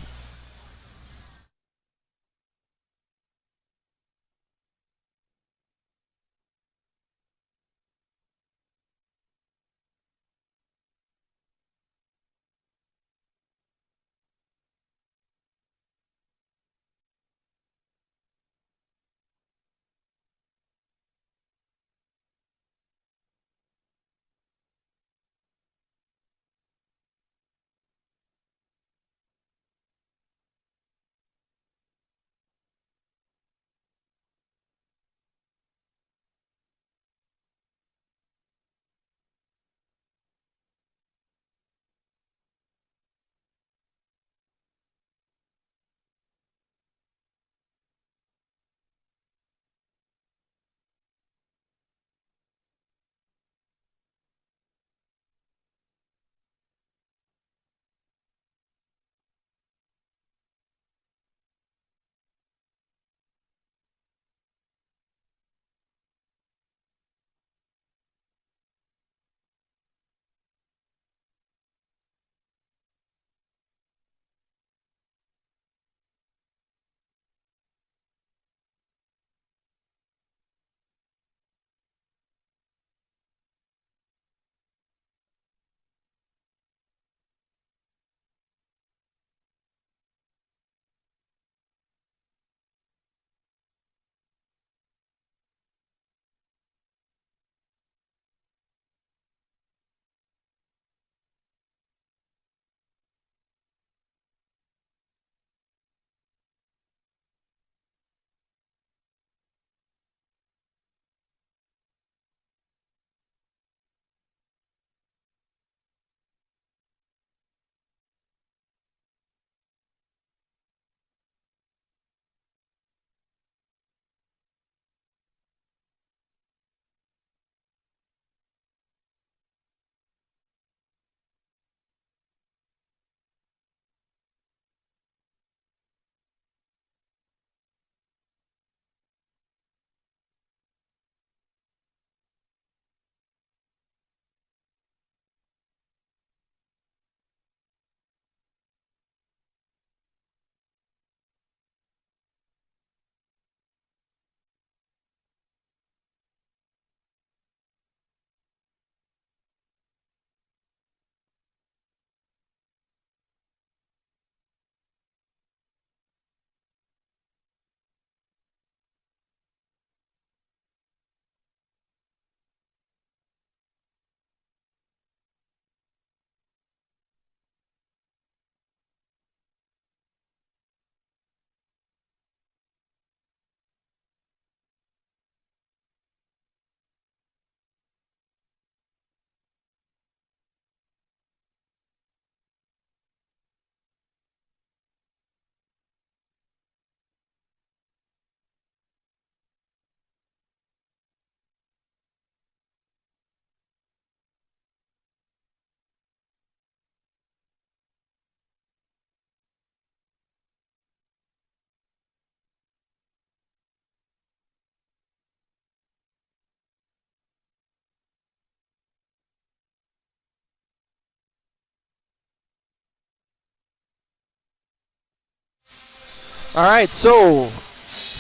All right, so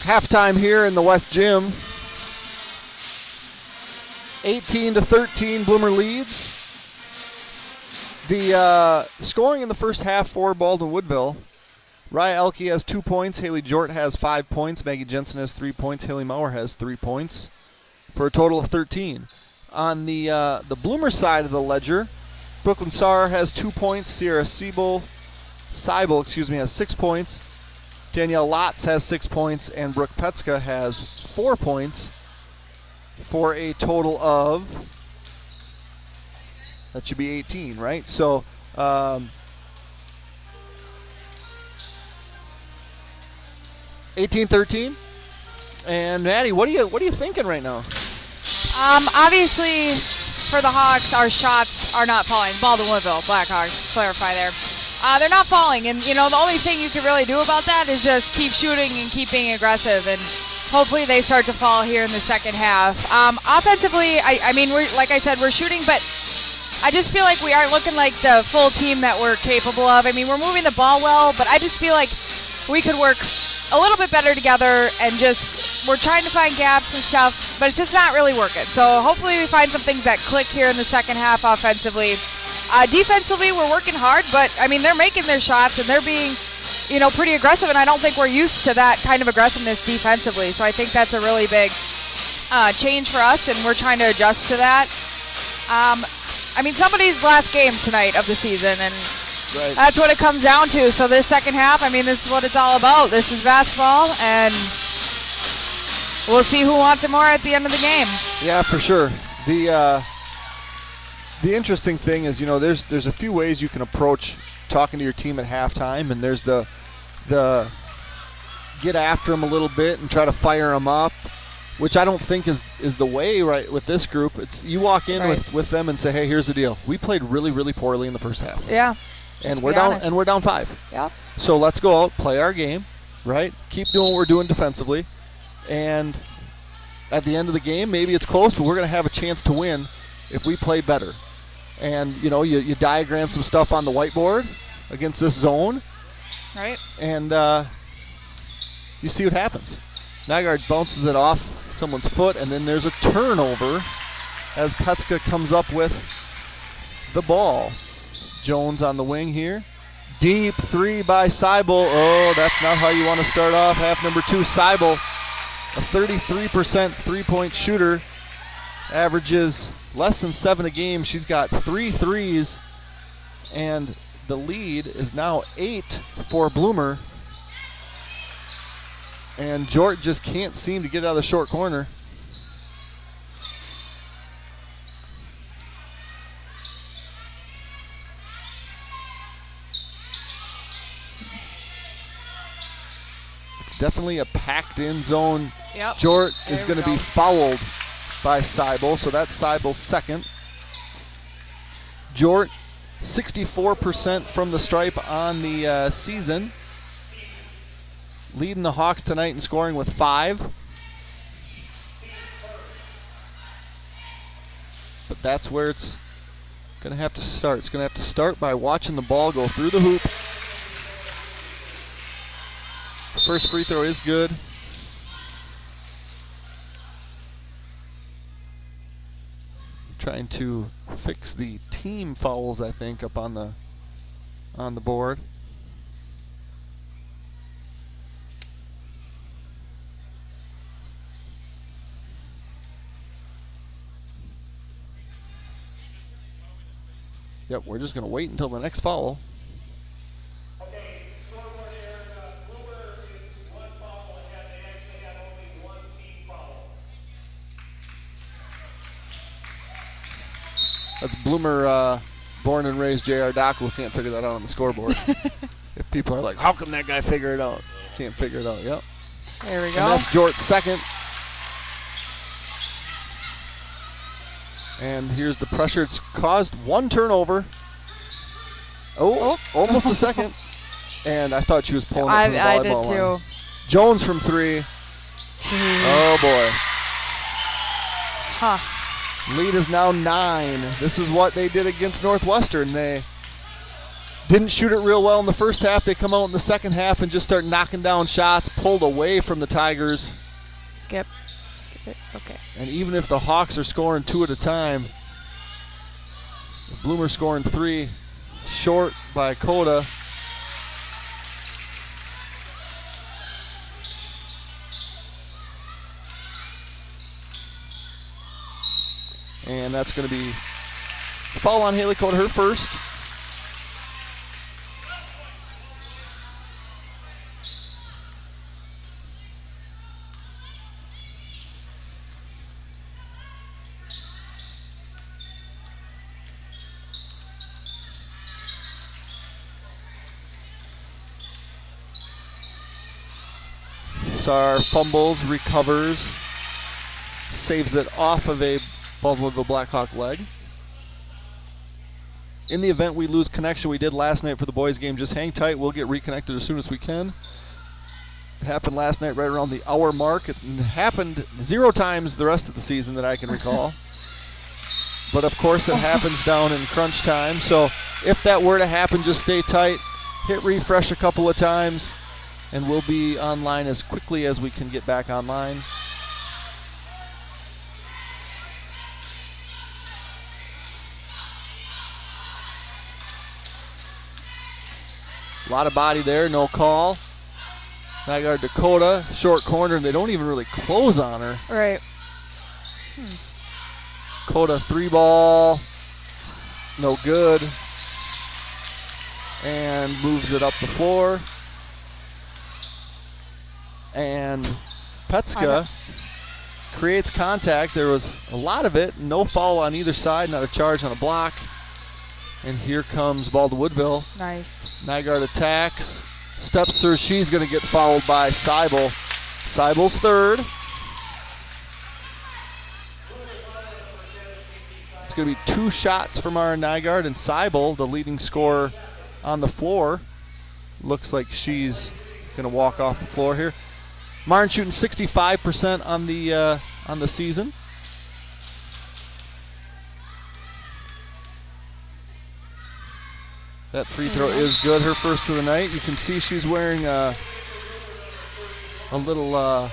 halftime here in the West Gym. 18-13, Bloomer leads. The scoring in the first half for Baldwin Woodville. Raya Elke has 2 points. Haley Jort has 5 points. Maggie Jensen has 3 points. Haley Maurer has 3 points for a total of 13. On the Bloomer side of the ledger, Brooklyn Sarr has 2 points. Sierra Seibel has 6 points. Danielle Lotz has 6 points, and Brooke Petska has 4 points for a total of, that should be 18, right? So 18-13. And Maddie, what are you thinking right now? Obviously, for the Hawks, our shots are not falling. Ball to Woodville, Blackhawks, clarify there. They're not falling, and the only thing you can really do about that is just keep shooting and keep being aggressive, and hopefully they start to fall here in the second half. Offensively, I mean, like I said, we're shooting, but I just feel like we aren't looking like the full team that we're capable of. I mean, we're moving the ball well, but I just feel like we could work a little bit better together, and we're trying to find gaps and stuff, but it's just not really working. So hopefully we find some things that click here in the second half offensively. Defensively, we're working hard, but I mean, they're making their shots and they're being, pretty aggressive, and I don't think we're used to that kind of aggressiveness defensively. So I think that's a really big change for us, and we're trying to adjust to that. I mean, somebody's last games tonight of the season, and that's what it comes down to. So this second half, I mean, this is what it's all about. This is basketball, and we'll see who wants it more at the end of the game. Yeah, for sure. The interesting thing is, there's a few ways you can approach talking to your team at halftime, and there's the get after them a little bit and try to fire them up, which I don't think is the way right with this group. It's you walk in with them and say, hey, here's the deal. We played really, really poorly in the first half. Yeah. And we're down 5. Yeah. So let's go out, play our game, right? Keep doing what we're doing defensively, and at the end of the game, maybe it's close, but we're going to have a chance to win if we play better. And, you diagram some stuff on the whiteboard against this zone. Right. And you see what happens. Nygaard bounces it off someone's foot, and then there's a turnover as Petska comes up with the ball. Jones on the wing here. Deep three by Seibel. Oh, that's not how you want to start off half number 2. Seibel, a 33% three-point shooter, averages less than 7 a game. She's got 3 threes, and the lead is now 8 for Bloomer. And Jort just can't seem to get out of the short corner. It's definitely a packed-in zone. Yep. Jort is going to be fouled by Seibel, so that's Seibel's second. Jort, 64% from the stripe on the season. Leading the Hawks tonight in scoring with 5. But that's where it's going to have to start. It's going to have to start by watching the ball go through the hoop. First free throw is good. Trying to fix the team fouls, I think, up on the board. Yep, we're just going to wait until the next foul. Okay, scoreboard here, Bloomer is 1 foul, and they actually have only 1 team foul. That's Bloomer, born and raised J.R. Dockel. Can't figure that out on the scoreboard. If people are like, how come that guy figure it out? Can't figure it out, yep. There we go. And that's Jort's second. And here's the pressure. It's caused 1 turnover. Oh, almost a second. And I thought she was pulling it from the volleyball I did line. too. Jones from 3. Jeez. Oh, boy. Huh. Lead is now 9. This is what they did against Northwestern. They didn't shoot it real well in the first half. They come out in the second half and just start knocking down shots, pulled away from the Tigers. Skip it. Okay. And even if the Hawks are scoring 2 at a time, Bloomer scoring 3, short by Coda. And that's going to be foul on Haley Coda, her first. Sar fumbles, recovers. saves it off of a Baldwin-Woodville Blackhawk leg. In the event we lose connection, we did last night for the boys game, just hang tight. We'll get reconnected as soon as we can. It happened last night right around the hour mark. It happened 0 times the rest of the season that I can recall. But of course it happens down in crunch time. So if that were to happen, just stay tight. Hit refresh a couple of times, and we'll be online as quickly as we can get back online. A lot of body there, no call. Nygaard Dakota, short corner, and they don't even really close on her. Right. Dakota 3-ball, no good. And moves it up the floor. And Petska creates contact. There was a lot of it, no foul on either side, not a charge on a block. And here comes Baldwin-Woodville. Nice. Nygaard attacks, steps through. She's going to get fouled by Seibel. Seibel's third. It's going to be 2 shots from our Nygaard, and Seibel, the leading scorer on the floor, looks like she's going to walk off the floor here. Martin shooting 65% on the season. That free throw is good, her first of the night. You can see she's wearing a little, I'm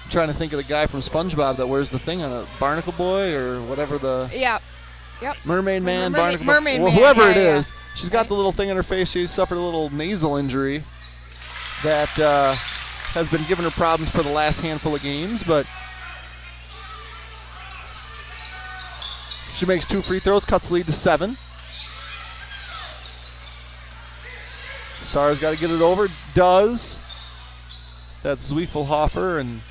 trying to think of the guy from SpongeBob that wears the thing on a Barnacle Boy or whatever the... Yeah. Yep. Mermaid Man, Barnacle Mermaid Boy, Man, whoever it yeah. is. She's got the little thing on her face. She suffered a little nasal injury that has been giving her problems for the last handful of games, but she makes 2 free throws, cuts the lead to 7. Sara's got to get it over. Does. That's Zwiefelhofer, and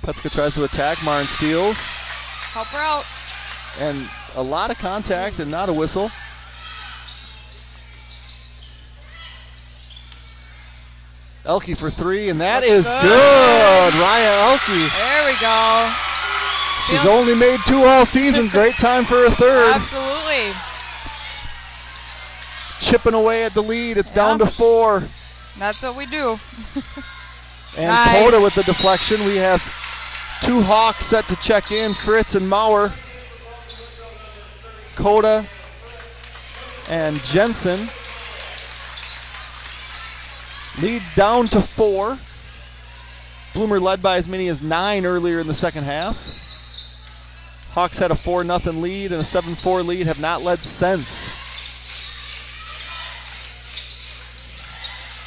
Petska tries to attack. Marin steals. Help her out. And a lot of contact and not a whistle. Elke for 3, and that is good. Raya Elke. There we go. She's only made 2 all season. Great time for her third. Absolutely. Chipping away at the lead. It's down to 4. That's what we do. And Nice. Coda with the deflection. We have 2 Hawks set to check in, Fritz and Maurer. Coda and Jensen. Leads down to 4. Bloomer led by as many as 9 earlier in the second half. Hawks had a 4-0 lead and a 7-4 lead, have not led since.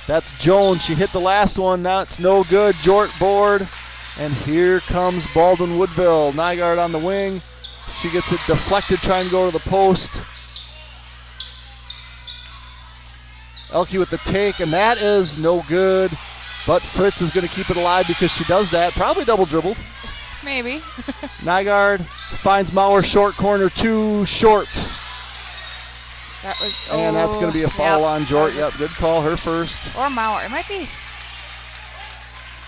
That's Jones. She hit the last one. Now it's no good. Jort board. And here comes Baldwin-Woodville. Nygaard on the wing. She gets it deflected trying to go to the post. Elke with the take, and that is no good. But Fritz is going to keep it alive because she does that. Probably double dribbled. Maybe. Nygaard finds Maurer short corner, 2 short. That was, And that's going to be a foul on Jort. Yep, good call, her first. Or Maurer. It might be.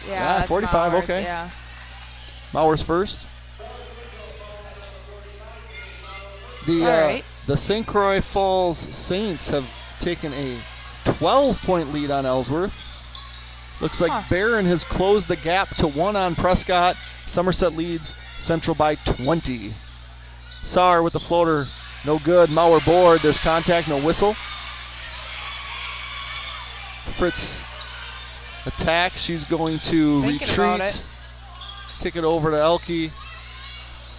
Yeah, that's 45, Maurer's, okay. Yeah. Maurer's first. The St. Croix Falls Saints have taken a 12-point lead on Ellsworth. Looks like Barron has closed the gap to 1 on Prescott. Somerset leads Central by 20. Saar with the floater, no good. Maurer board, there's contact, no whistle. Fritz attack, she's going to retreat. Kick it over to Elke.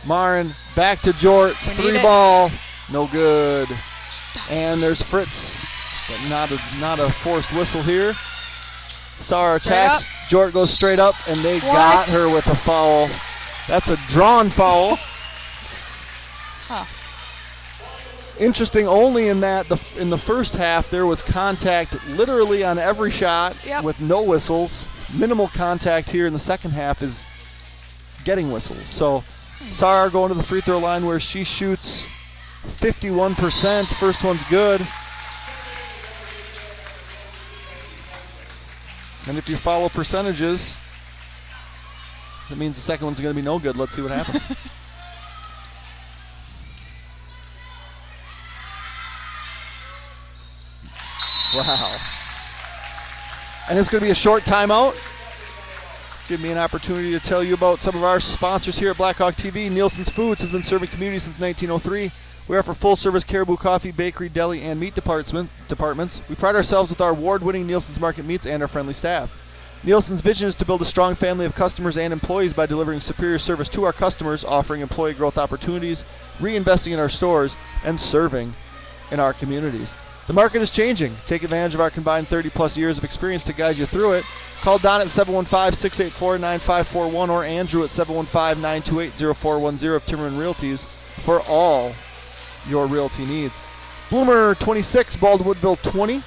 Marin back to Jort, 3-ball, no good. And there's Fritz, but not a forced whistle here. Saar attacks, Jort goes straight up, and they got her with a foul. That's a drawn foul. Interesting only in that in the first half there was contact literally on every shot with no whistles. Minimal contact here in the second half is getting whistles. So Saar going to the free throw line where she shoots 51%. First one's good. And if you follow percentages, that means the second one's going to be no good. Let's see what happens. Wow. And it's going to be a short timeout. Give me an opportunity to tell you about some of our sponsors here at Blackhawk TV. Nielsen's Foods has been serving communities since 1903. We offer full-service caribou coffee, bakery, deli, and meat departments. We pride ourselves with our award-winning Nielsen's Market Meats and our friendly staff. Nielsen's vision is to build a strong family of customers and employees by delivering superior service to our customers, offering employee growth opportunities, reinvesting in our stores, and serving in our communities. The market is changing. Take advantage of our combined 30-plus years of experience to guide you through it. Call Don at 715-684-9541 or Andrew at 715-928-0410 of Timmerman Realties for all your realty needs. Bloomer 26, Baldwin Woodville 20.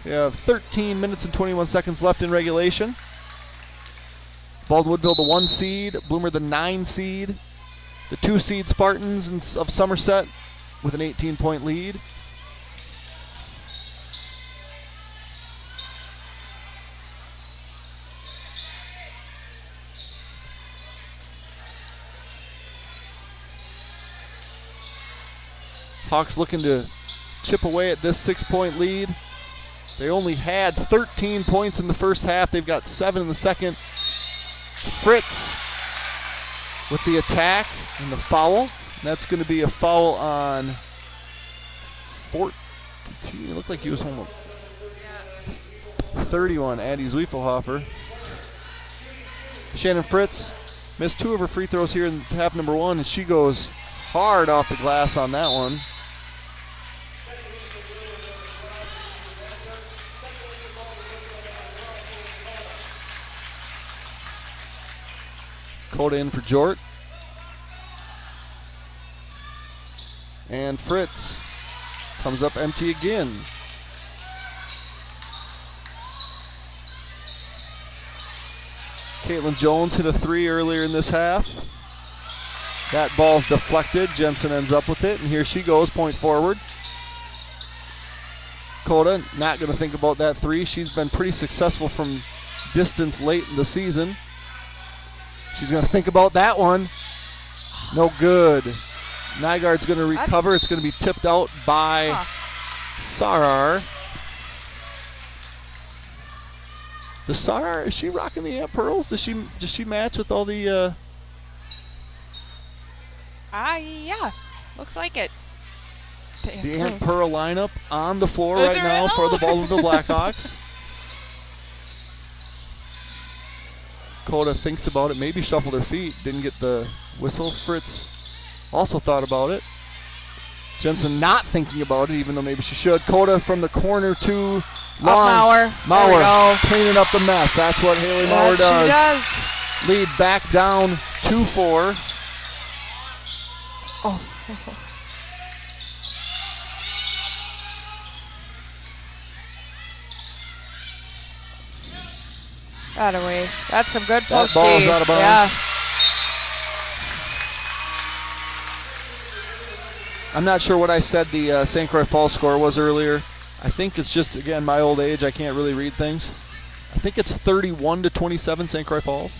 We have 13 minutes and 21 seconds left in regulation. Baldwin Woodville the 1 seed, Bloomer the 9 seed. The 2 seed Spartans of Somerset with an 18-point lead. Hawks looking to chip away at this 6-point lead. They only had 13 points in the first half. They've got 7 in the second. Fritz with the attack and the foul. And that's going to be a foul on 14. It looked like he was home. 31, Addie Zwiefelhofer. Shannon Fritz missed 2 of her free throws here in half number 1, and she goes hard off the glass on that one. Coda in for Jort. And Fritz comes up empty again. Caitlin Jones hit a 3 earlier in this half. That ball's deflected. Jensen ends up with it, and here she goes, point forward. Coda not going to think about that 3. She's been pretty successful from distance late in the season. She's going to think about that one. No good. Nygaard's going to recover. It's going to be tipped out by Sarar. The Sarar, is she rocking the Ant Pearls? Does she match with all the yeah. Looks like it. the Ant Pearl lineup on the floor right now for the Baldwinville Blackhawks? Coda thinks about it, maybe shuffled her feet, didn't get the whistle. Fritz also thought about it. Jensen not thinking about it, even though maybe she should. Coda from the corner to long. Mauer cleaning up the mess. That's what Haley Mauer does. She does. Lead back down 2-4. Oh. Out of way. That's some good That post ball's D. out of bounds. Yeah. I'm not sure what I said the St. Croix Falls score was earlier. I think it's just, again, my old age. I can't really read things. I think it's 31-27 St. Croix Falls.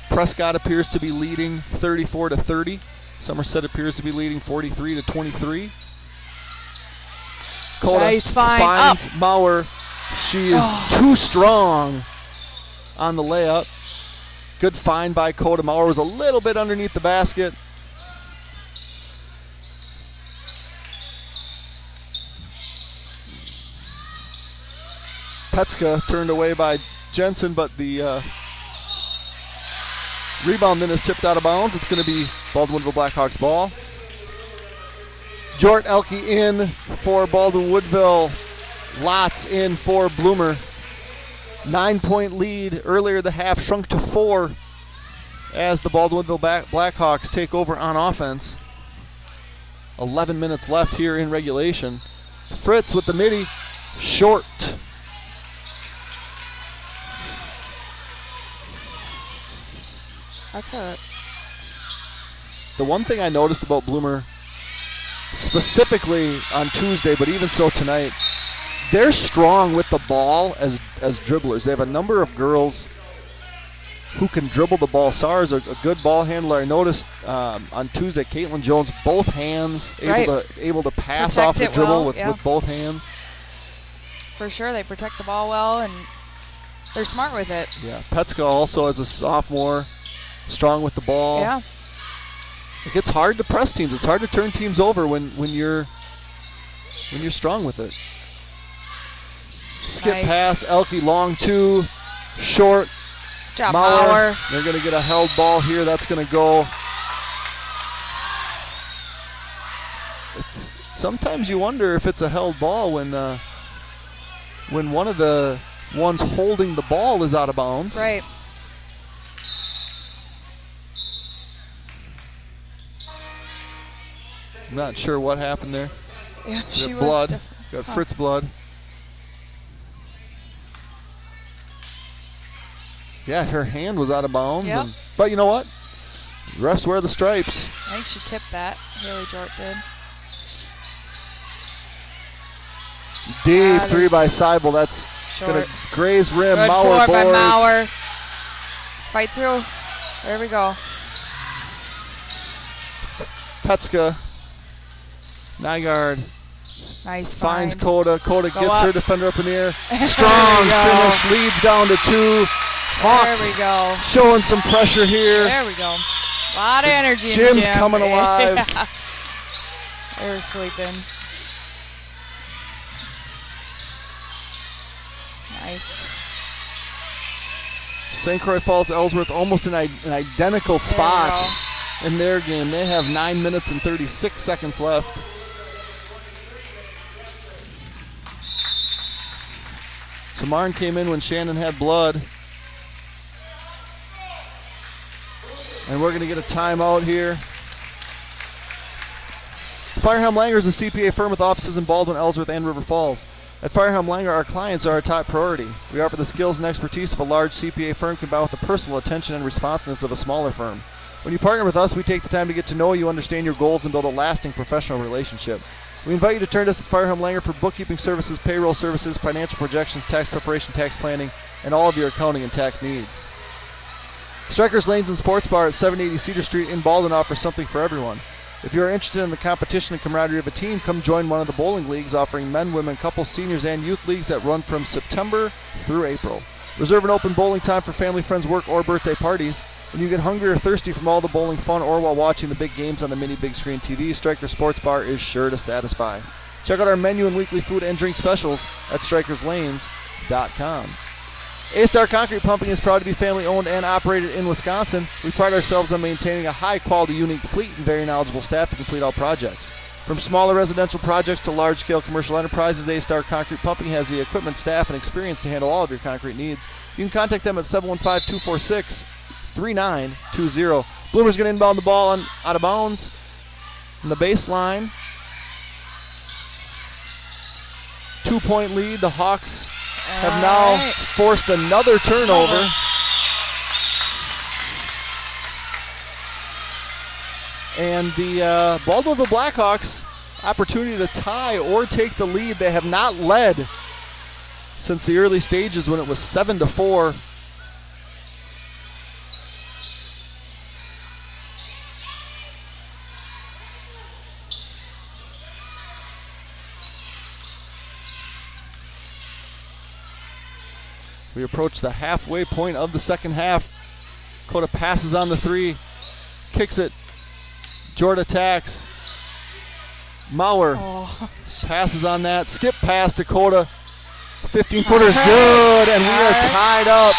Prescott appears to be leading 34-30. Somerset appears to be leading 43-23. Coda Nice find. finds Mauer. She is too strong on the layup. Good find by Coda. Mauer was a little bit underneath the basket. Petska turned away by Jensen, but the rebound then is tipped out of bounds. It's going to be Baldwin-Woodville Blackhawks ball. Jort Elke in for Baldwin-Woodville. Lots in for Bloomer. 9-point lead earlier the half shrunk to 4 as the Baldwin-Woodville Blackhawks take over on offense. 11 minutes left here in regulation. Fritz with the midi, short. That's it. The one thing I noticed about Bloomer, specifically on Tuesday, but even so tonight, they're strong with the ball as dribblers. They have a number of girls who can dribble the ball. Sar's a good ball handler. I noticed on Tuesday, Caitlin Jones, both hands able to pass Protect off the it dribble well, with both hands. For sure, they protect the ball well, and they're smart with it. Yeah, Petska also as a sophomore, strong with the ball. Yeah. It gets hard to press teams. It's hard to turn teams over when you're strong with it. Skip Nice. pass, Elke long 2, short. Good job, Mauer. Mauer. They're going to get a held ball here. That's going to go. Sometimes you wonder if it's a held ball when one of the ones holding the ball is out of bounds. Right. I'm not sure what happened there. Yeah, she was blood. different. Got Fritz blood. Yeah, her hand was out of bounds. Yep. But you know what? Refs wear the stripes. I think she tipped that. Haley Jort did. Deep That 3 is by Seibel. That's short. going to graze rim. Good Mauer forward by boards. Mauer. Fight through. There we go. Petska. Nygaard Nice finds find. Coda. Coda Go gets up. her defender up in the air. There Strong we go. finish. Leads down to 2. Hawks There we go. showing some pressure here. There we go. A lot of energy in the Jim's gym. coming alive. Yeah. They were sleeping. Nice. St. Croix Falls Ellsworth almost in an identical There we spot in their game. They have 9 minutes and 36 seconds left. Tamarn came in when Shannon had blood. And we're going to get a timeout here. Firehelm Langer is a CPA firm with offices in Baldwin, Ellsworth, and River Falls. At Firehelm Langer, our clients are our top priority. We offer the skills and expertise of a large CPA firm combined with the personal attention and responsiveness of a smaller firm. When you partner with us, we take the time to get to know you, understand your goals, and build a lasting professional relationship. We invite you to turn to us at Firehelm Langer for bookkeeping services, payroll services, financial projections, tax preparation, tax planning, and all of your accounting and tax needs. Strikers Lanes and Sports Bar at 780 Cedar Street in Baldwin offers something for everyone. If you are interested in the competition and camaraderie of a team, come join one of the bowling leagues offering men, women, couples, seniors, and youth leagues that run from September through April. Reserve an open bowling time for family, friends, work, or birthday parties. When you get hungry or thirsty from all the bowling fun or while watching the big games on the mini big screen TV, Striker Sports Bar is sure to satisfy. Check out our menu and weekly food and drink specials at StrikersLanes.com. A-Star Concrete Pumping is proud to be family owned and operated in Wisconsin. We pride ourselves on maintaining a high quality, unique fleet and very knowledgeable staff to complete all projects. From smaller residential projects to large scale commercial enterprises, A-Star Concrete Pumping has the equipment, staff, and experience to handle all of your concrete needs. You can contact them at 715-246-3920. Bloomer's going to inbound the ball out of bounds on the baseline. 2-point lead. The Hawks have now forced another turnover. And the Baldwinville Blackhawks, opportunity to tie or take the lead. They have not led since the early stages when it was 7-4. We approach the halfway point of the second half. Coda passes on the 3, kicks it. Jord attacks. Mauer passes on that. Skip pass to Coda. 15-footer's good, and we are tied up.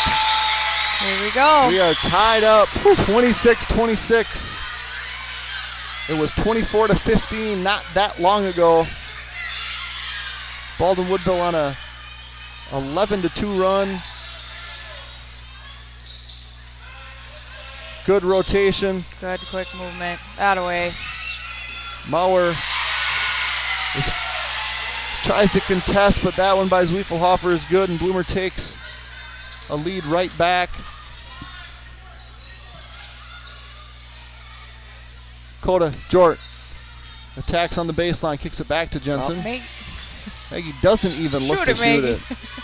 Here we go. We are tied up, 26-26. It was 24-15 not that long ago. Baldwin Woodville on a 11-2 run. Good rotation. Good quick movement. That away. Mauer tries to contest, but that one by Zwiefelhofer is good, and Bloomer takes a lead right back. Coda, Jort attacks on the baseline, kicks it back to Jensen. Maggie doesn't even look to Shoot it, shoot Maggie.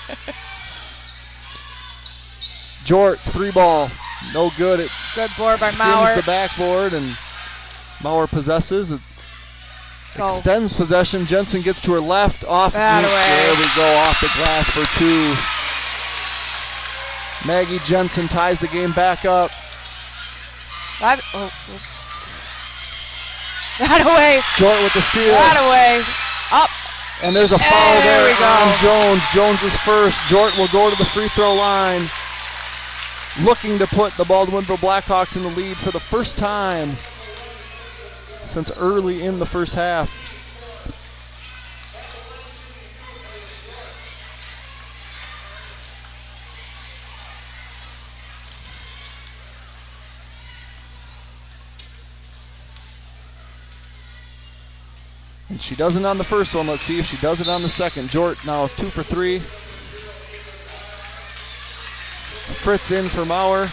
it. Jort, 3-ball, no good. It Good board by skims Mauer. the backboard, and Mauer possesses. It Go. extends possession. Jensen gets to her left, off. That away. There we go, off the glass for 2. Maggie Jensen ties the game back up. That away. Jort with the steal. That away. Up. And there's a foul Hey, there there we go. on Jones. Jones is first. Jort will go to the free throw line, looking to put the Baldwinville Blackhawks in the lead for the first time since early in the first half. And she does it on the first one. Let's see if she does it on the second. Jort now 2 for 3. Fritz in for Mauer.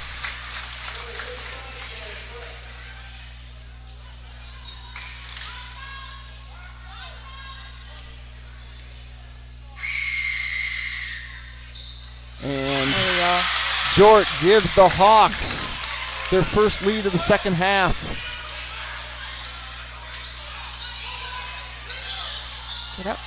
And There we go. Jort gives the Hawks their first lead of the second half. Get up.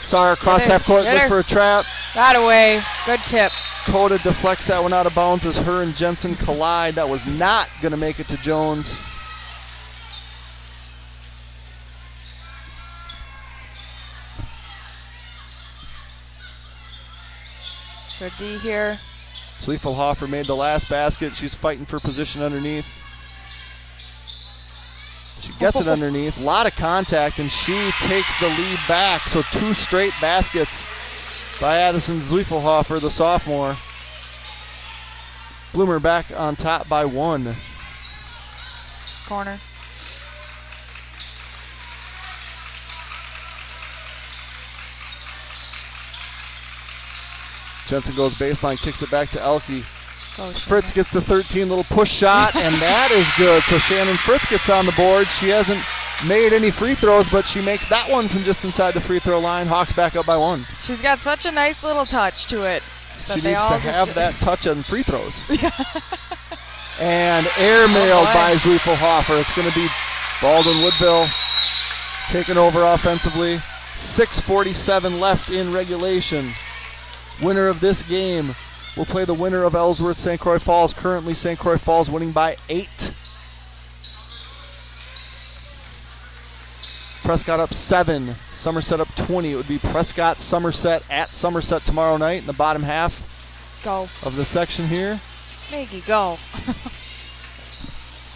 Sar cross Get her, half court, get look her. for a trap. That away. Good tip. Coda deflects that one out of bounds as her and Jensen collide. That was not going to make it to Jones. Good D here. Zwiefelhofer made the last basket. She's fighting for position underneath. She gets it underneath. A lot of contact, and she takes the lead back. So 2 straight baskets by Addison Zwiefelhofer, the sophomore. Bloomer back on top by 1. Corner. Jensen goes baseline, kicks it back to Elke. Go, Fritz gets the 13, little push shot, and that is good. So Shannon Fritz gets on the board. She hasn't made any free throws, but she makes that one from just inside the free throw line. Hawks back up by 1. She's got such a nice little touch to it. She they needs all to just- have that touch on free throws. And airmailed boy. by Zwiefelhofer. It's going to be Baldwin Woodville taking over offensively. 6:47 left in regulation. Winner of this game will play the winner of Ellsworth St. Croix Falls. Currently St. Croix Falls winning by 8. Prescott up 7, Somerset up 20. It would be Prescott Somerset at Somerset tomorrow night in the bottom half Go. of the section here. Maggie, go.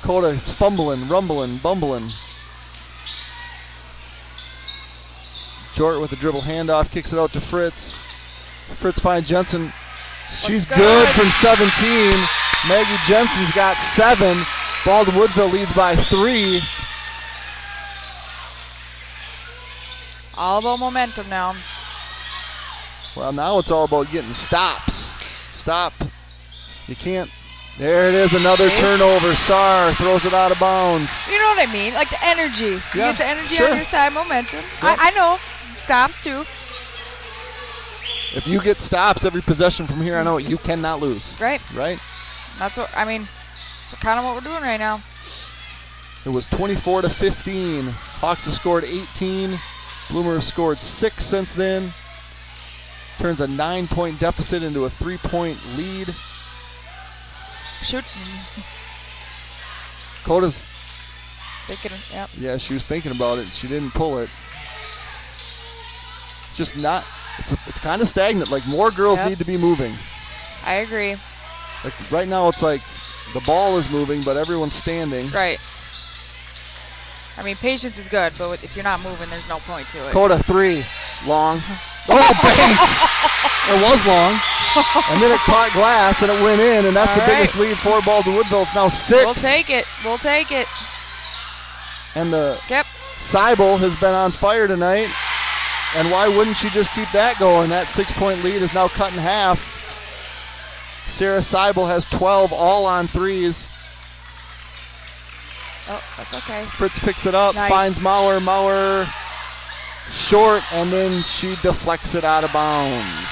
Coda is fumbling, rumbling, bumbling. Jort with the dribble handoff, kicks it out to Fritz. Fritz finds Jensen. She's Looks good good. from 17. Maggie Jensen's got 7. Baldwin Woodville leads by 3. All about momentum now. Well, now it's all about getting stops. Stop. You can't. There it is, another Okay. turnover. Sar throws it out of bounds. You know what I mean? Like the energy. You Yeah, get the energy sure. on your side, momentum. Yep. I know. Stops too. If you get stops every possession from here, I know you cannot lose. Right? Right? That's what, I mean, that's kind of what we're doing right now. It was 24-15. Hawks have scored 18. Bloomer has scored 6 since then. Turns a 9-point deficit into a 3-point lead. Shoot. Coda's, Thinking, yep. yeah, she was thinking about it. She didn't pull it. Just not, it's kind of stagnant. Like more girls Yep. need to be moving. I agree. Like right now it's like the ball is moving, but everyone's standing. Right. I mean, patience is good, but if you're not moving, there's no point to it. Coda 3, long. Oh, bank! It was long. And then it caught glass and it went in, and that's All the biggest right. lead for Baldwin Woodville. It's now 6. We'll take it. We'll take it. And the Skip. Seibel has been on fire tonight. And why wouldn't she just keep that going? That 6-point lead is now cut in half. Sarah Seibel has 12 all on threes. Oh, that's okay. Fritz picks it up, Nice. finds Mauer. Mauer Short, and then she deflects it out of bounds.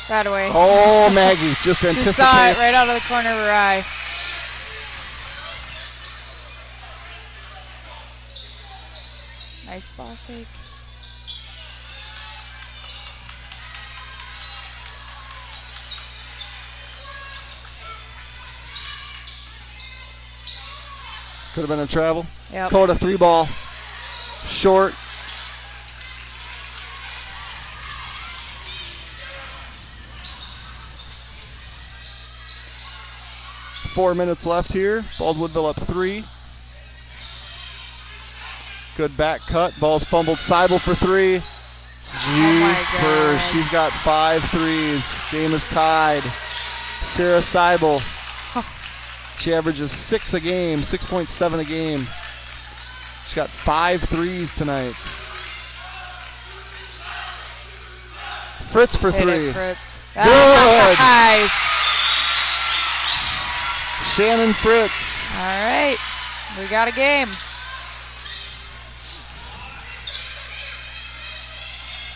That way. Oh, Maggie just She anticipates. saw it right out of the corner of her eye. Nice ball fake. Could have been a travel. Yep. Coda 3-ball. Short. Four minutes left here. Baldwinville up 3. Good back cut. Ball's fumbled. Seibel for 3. my Jeepers. God. She's got 5 threes. Game is tied. Sarah Seibel. She averages 6 a game, 6.7 a game. She's got 5 threes tonight. Fritz for Hit 3. it, Fritz. Good. Nice. Shannon Fritz. All right. We got a game.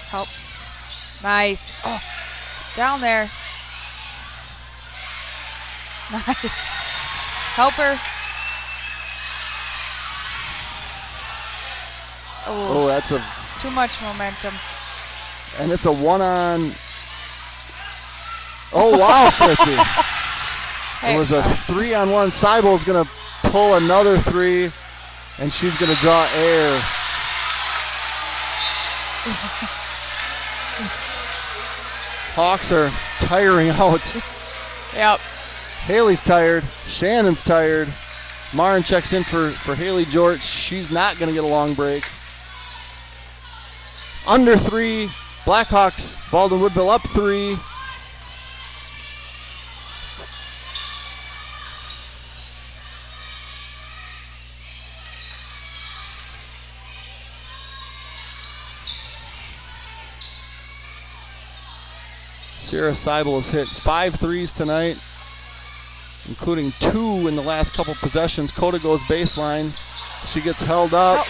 Help. Nice. Oh, down there. Nice. Help her. Oh, that's a, Too much momentum. and it's a 1-on. Oh, wow, Fritzy. Hey, It was a 3-on-1. Seibel's going to pull another 3, and she's going to draw air. Hawks are tiring out. Yep. Haley's tired. Shannon's tired. Marin checks in for Haley George. She's not going to get a long break. Under 3. Blackhawks. Baldwin Woodville up 3. Sarah Seibel has hit 5 threes tonight, including 2 in the last couple possessions. Coda goes baseline. She gets held up.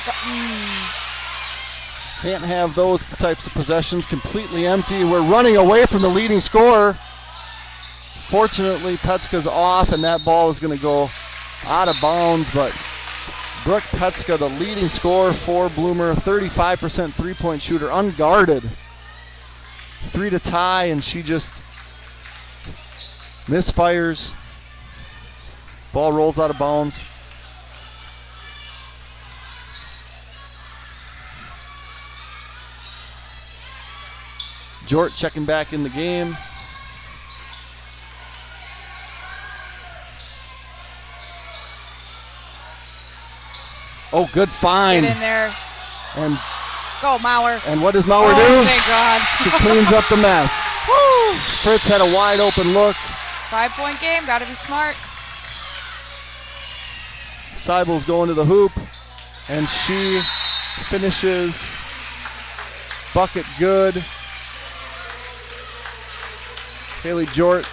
Can't have those types of possessions. Completely empty. We're running away from the leading scorer. Fortunately, Petska's off, and that ball is going to go out of bounds, but Brooke Petska, the leading scorer for Bloomer, 35% three-point shooter, unguarded. 3 to tie, and she just misfires. Ball rolls out of bounds. Jort checking back in the game. Oh, good find. Get in there. And Go, Mauer. and what does Mauer Oh, do? thank God. She cleans up the mess. Woo! Fritz had a wide open look. 5-point game. Got to be smart. Seibel's going to the hoop, and she finishes. Bucket good. Haley Jort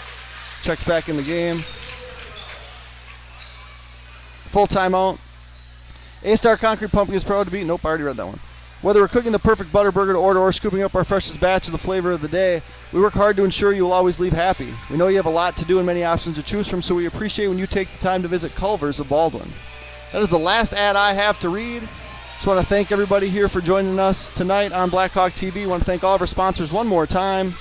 checks back in the game. Full timeout. A-Star Concrete Pumping is proud to be. Nope, I already read that one. Whether we're cooking the perfect butter burger to order or scooping up our freshest batch of the flavor of the day, we work hard to ensure you will always leave happy. We know you have a lot to do and many options to choose from, so we appreciate when you take the time to visit Culver's of Baldwin. That is the last ad I have to read. Just want to thank everybody here for joining us tonight on Blackhawk TV. Want to thank all of our sponsors one more time.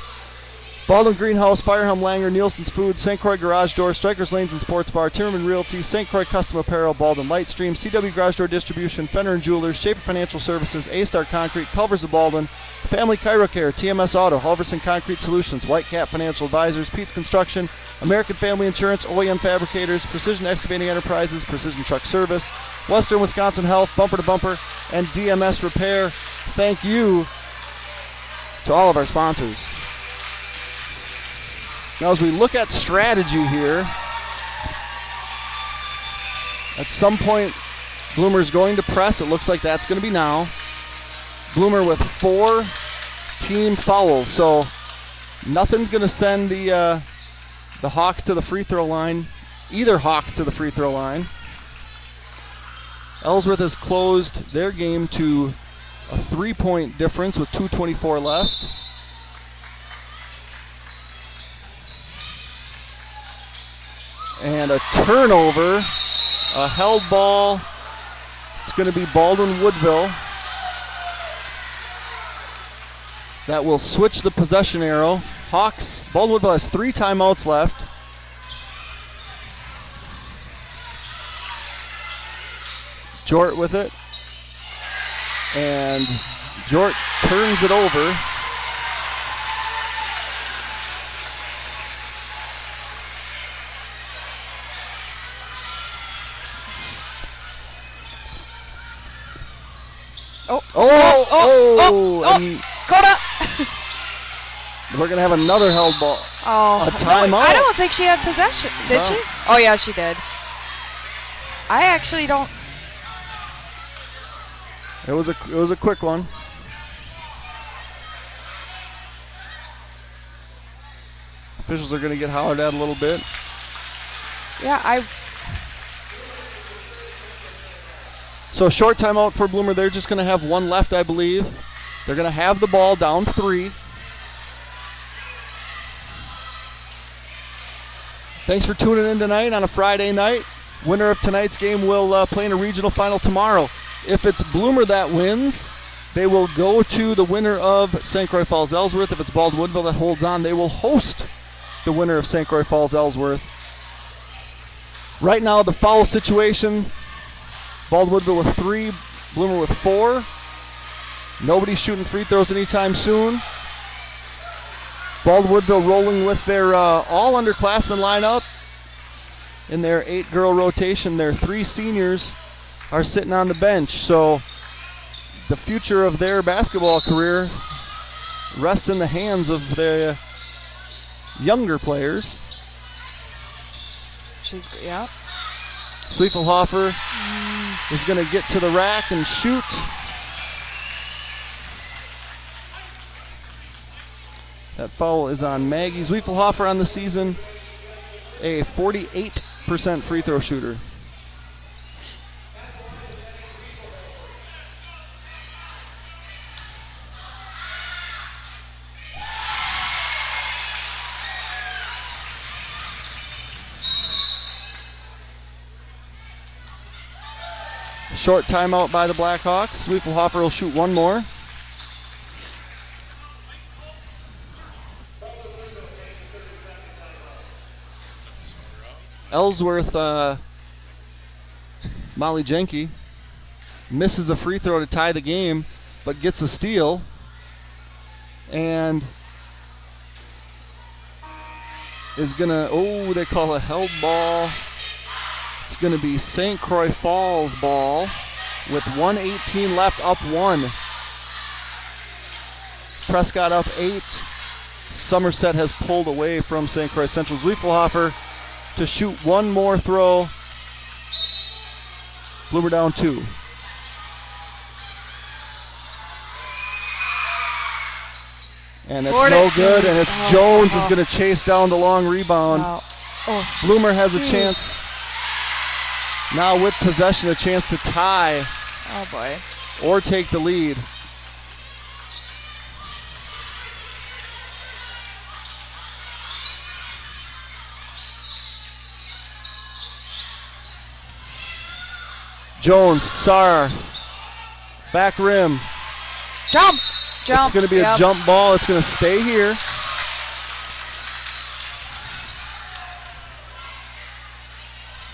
Baldwin Greenhouse, Firehelm Langer, Nielsen's Food, St. Croix Garage Door, Strikers Lanes and Sports Bar, Timmerman Realty, St. Croix Custom Apparel, Baldwin Lightstream, CW Garage Door Distribution, Fenner and Jewelers, Schaefer Financial Services, A-Star Concrete, Culvers of Baldwin, Family Chirocare, TMS Auto, Halverson Concrete Solutions, White Cap Financial Advisors, Pete's Construction, American Family Insurance, OEM Fabricators, Precision Excavating Enterprises, Precision Truck Service, Western Wisconsin Health, Bumper to Bumper, and DMS Repair. Thank you to all of our sponsors. Now as we look at strategy here, At some point, Bloomer's going to press. It looks like that's going to be now. Bloomer with 4 team fouls, so nothing's going to send the Hawks to the free throw line. Either Hawks to the free throw line. Ellsworth has closed their game to a 3-point difference with 2:24 left. And a turnover, a held ball. It's going to be Baldwin Woodville. That will switch the possession arrow. Hawks, Baldwin Woodville has 3 timeouts left. Jort with it. And Jort turns it over. And Coda! we're going to have another held ball. Oh, a timeout. No, I don't think she had possession. Did she? Oh, yeah, she did. I actually don't. It was a quick one. Officials are going to get hollered at a little bit. Yeah, So a short timeout for Bloomer. They're just going to have 1 left, I believe. They're going to have the ball down 3. Thanks for tuning in tonight on a Friday night. Winner of tonight's game will play in a regional final tomorrow. If it's Bloomer that wins, they will go to the winner of St. Croix Falls Ellsworth. If it's Baldwin Woodville that holds on, they will host the winner of St. Croix Falls Ellsworth. Right now, the foul situation, Baldwin Woodville with 3, Bloomer with 4. Nobody's shooting free throws anytime soon. Baldwin Woodville rolling with their all underclassmen lineup. In their 8-girl rotation, their 3 seniors are sitting on the bench. So the future of their basketball career rests in the hands of the younger players. Yeah. Zwiefelhofer is going to get to the rack and shoot. That foul is on Maggie. Zwiefelhofer on the season, a 48% free throw shooter. Short timeout by the Blackhawks. Zwiefelhofer will shoot 1 more. Ellsworth, Molly Jenke misses a free throw to tie the game, but gets a steal. And is gonna, they call a held ball. It's gonna be St. Croix Falls ball with 1:18 left, up 1. Prescott up 8. Somerset has pulled away from St. Croix Central. Zwiefelhofer to shoot 1 more throw. Bloomer down 2. And it's no good, and it's Jones is going to chase down the long rebound. Wow. Oh. Bloomer has a chance. Now with possession, a chance to tie. Oh boy. Or take the lead. Jones, Sar, back rim. Jump! It's going to be a jump ball. It's going to stay here.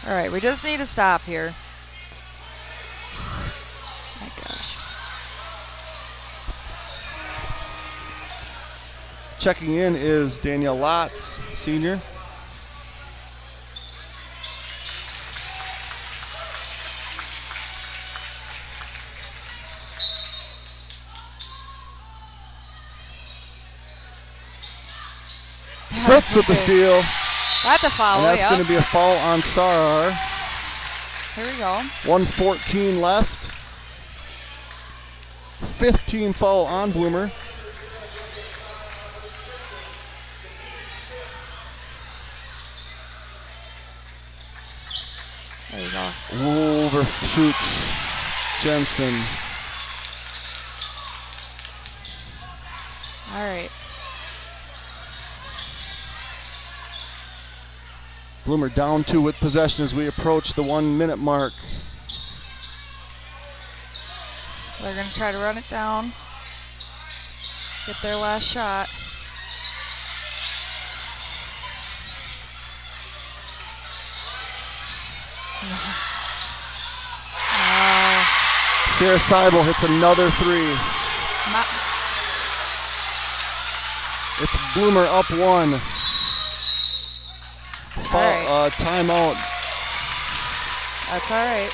All right, we just need to stop here. My gosh. Checking in is Danielle Lotz, senior. Fritz with the steal. That's a foul. And that's going to be a foul on Sarar. Here we go. 1:14 left. 15 foul on Bloomer. There you go. Overshoots Jensen. All right. Bloomer down 2 with possession as we approach the 1 minute mark. They're going to try to run it down. Get their last shot. Sarah Seibel hits another 3. It's Bloomer up 1. Right. Timeout. That's all right.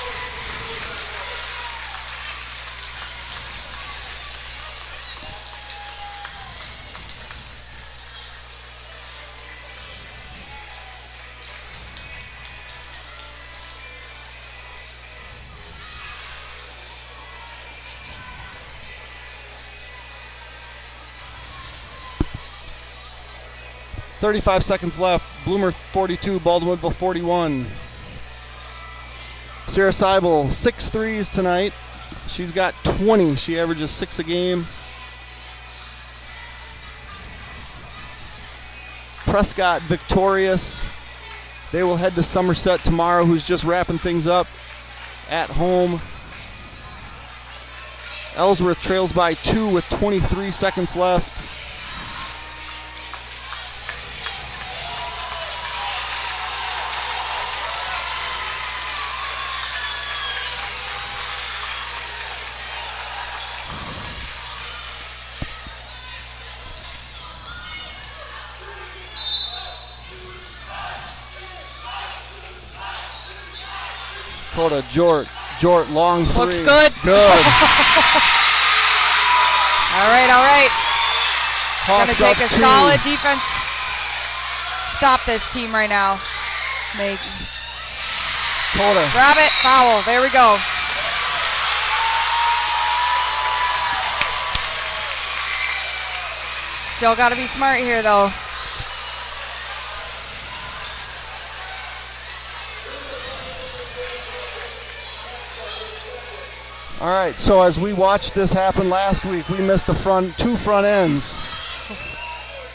.35 seconds left. Bloomer 42, Baldwin Woodville 41. Sarah Seibel, 6 threes tonight. She's got 20. She averages 6 a game. Prescott victorious. They will head to Somerset tomorrow, who's just wrapping things up at home. Ellsworth trails by 2 with 23 seconds left. Dakota Jort, long 3. Looks good. Good. All right. Hawks Gonna take up a 2. solid defense. Stop this team right now. Make Dakota. grab it, foul. There we go. Still got to be smart here, though. All right, so as we watched this happen last week, we missed the 2 front ends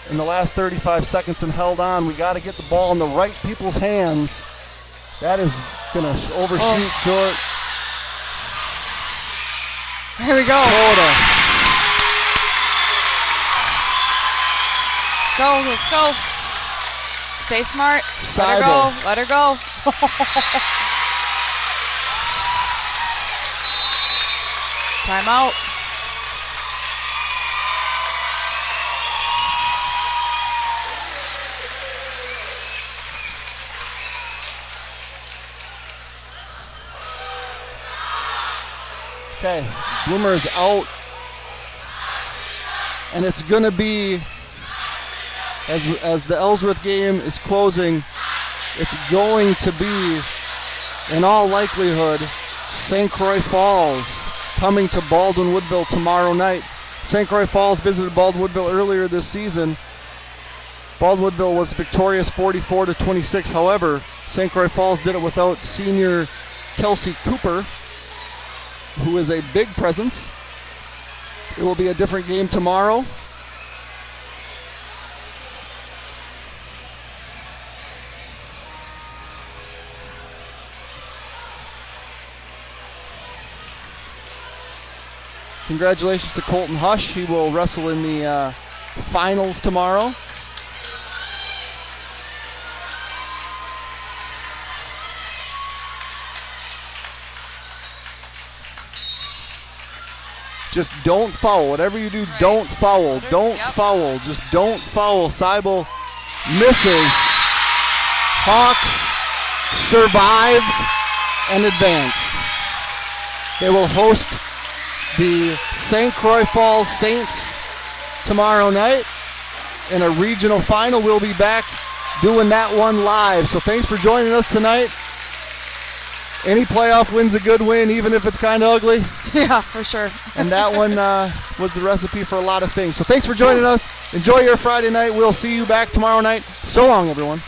in the last 35 seconds and held on. We got to get the ball in the right people's hands. That is going to overshoot Jort. Here we go. Dakota. Let's go. Stay smart. Seibel. Let her go. Timeout. Okay, Bloomer is out. And it's going to be, as the Ellsworth game is closing, it's going to be, in all likelihood, St. Croix Falls coming to Baldwin Woodville tomorrow night. St. Croix Falls visited Baldwin Woodville earlier this season. Baldwin Woodville was victorious 44-26. However, St. Croix Falls did it without senior Kelsey Cooper, who is a big presence. It will be a different game tomorrow. Congratulations to Colton Hush. He will wrestle in the finals tomorrow. Just don't foul. Whatever you do, don't foul. Don't foul. Just don't foul. Seibel misses. Hawks survive and advance. They will host the St. Croix Falls Saints tomorrow night in a regional final. We'll be back doing that one live. So thanks for joining us tonight. Any playoff win's a good win, even if it's kind of ugly. Yeah, for sure. And that one was the recipe for a lot of things. So thanks for joining us. Enjoy your Friday night. We'll see you back tomorrow night. So long, everyone.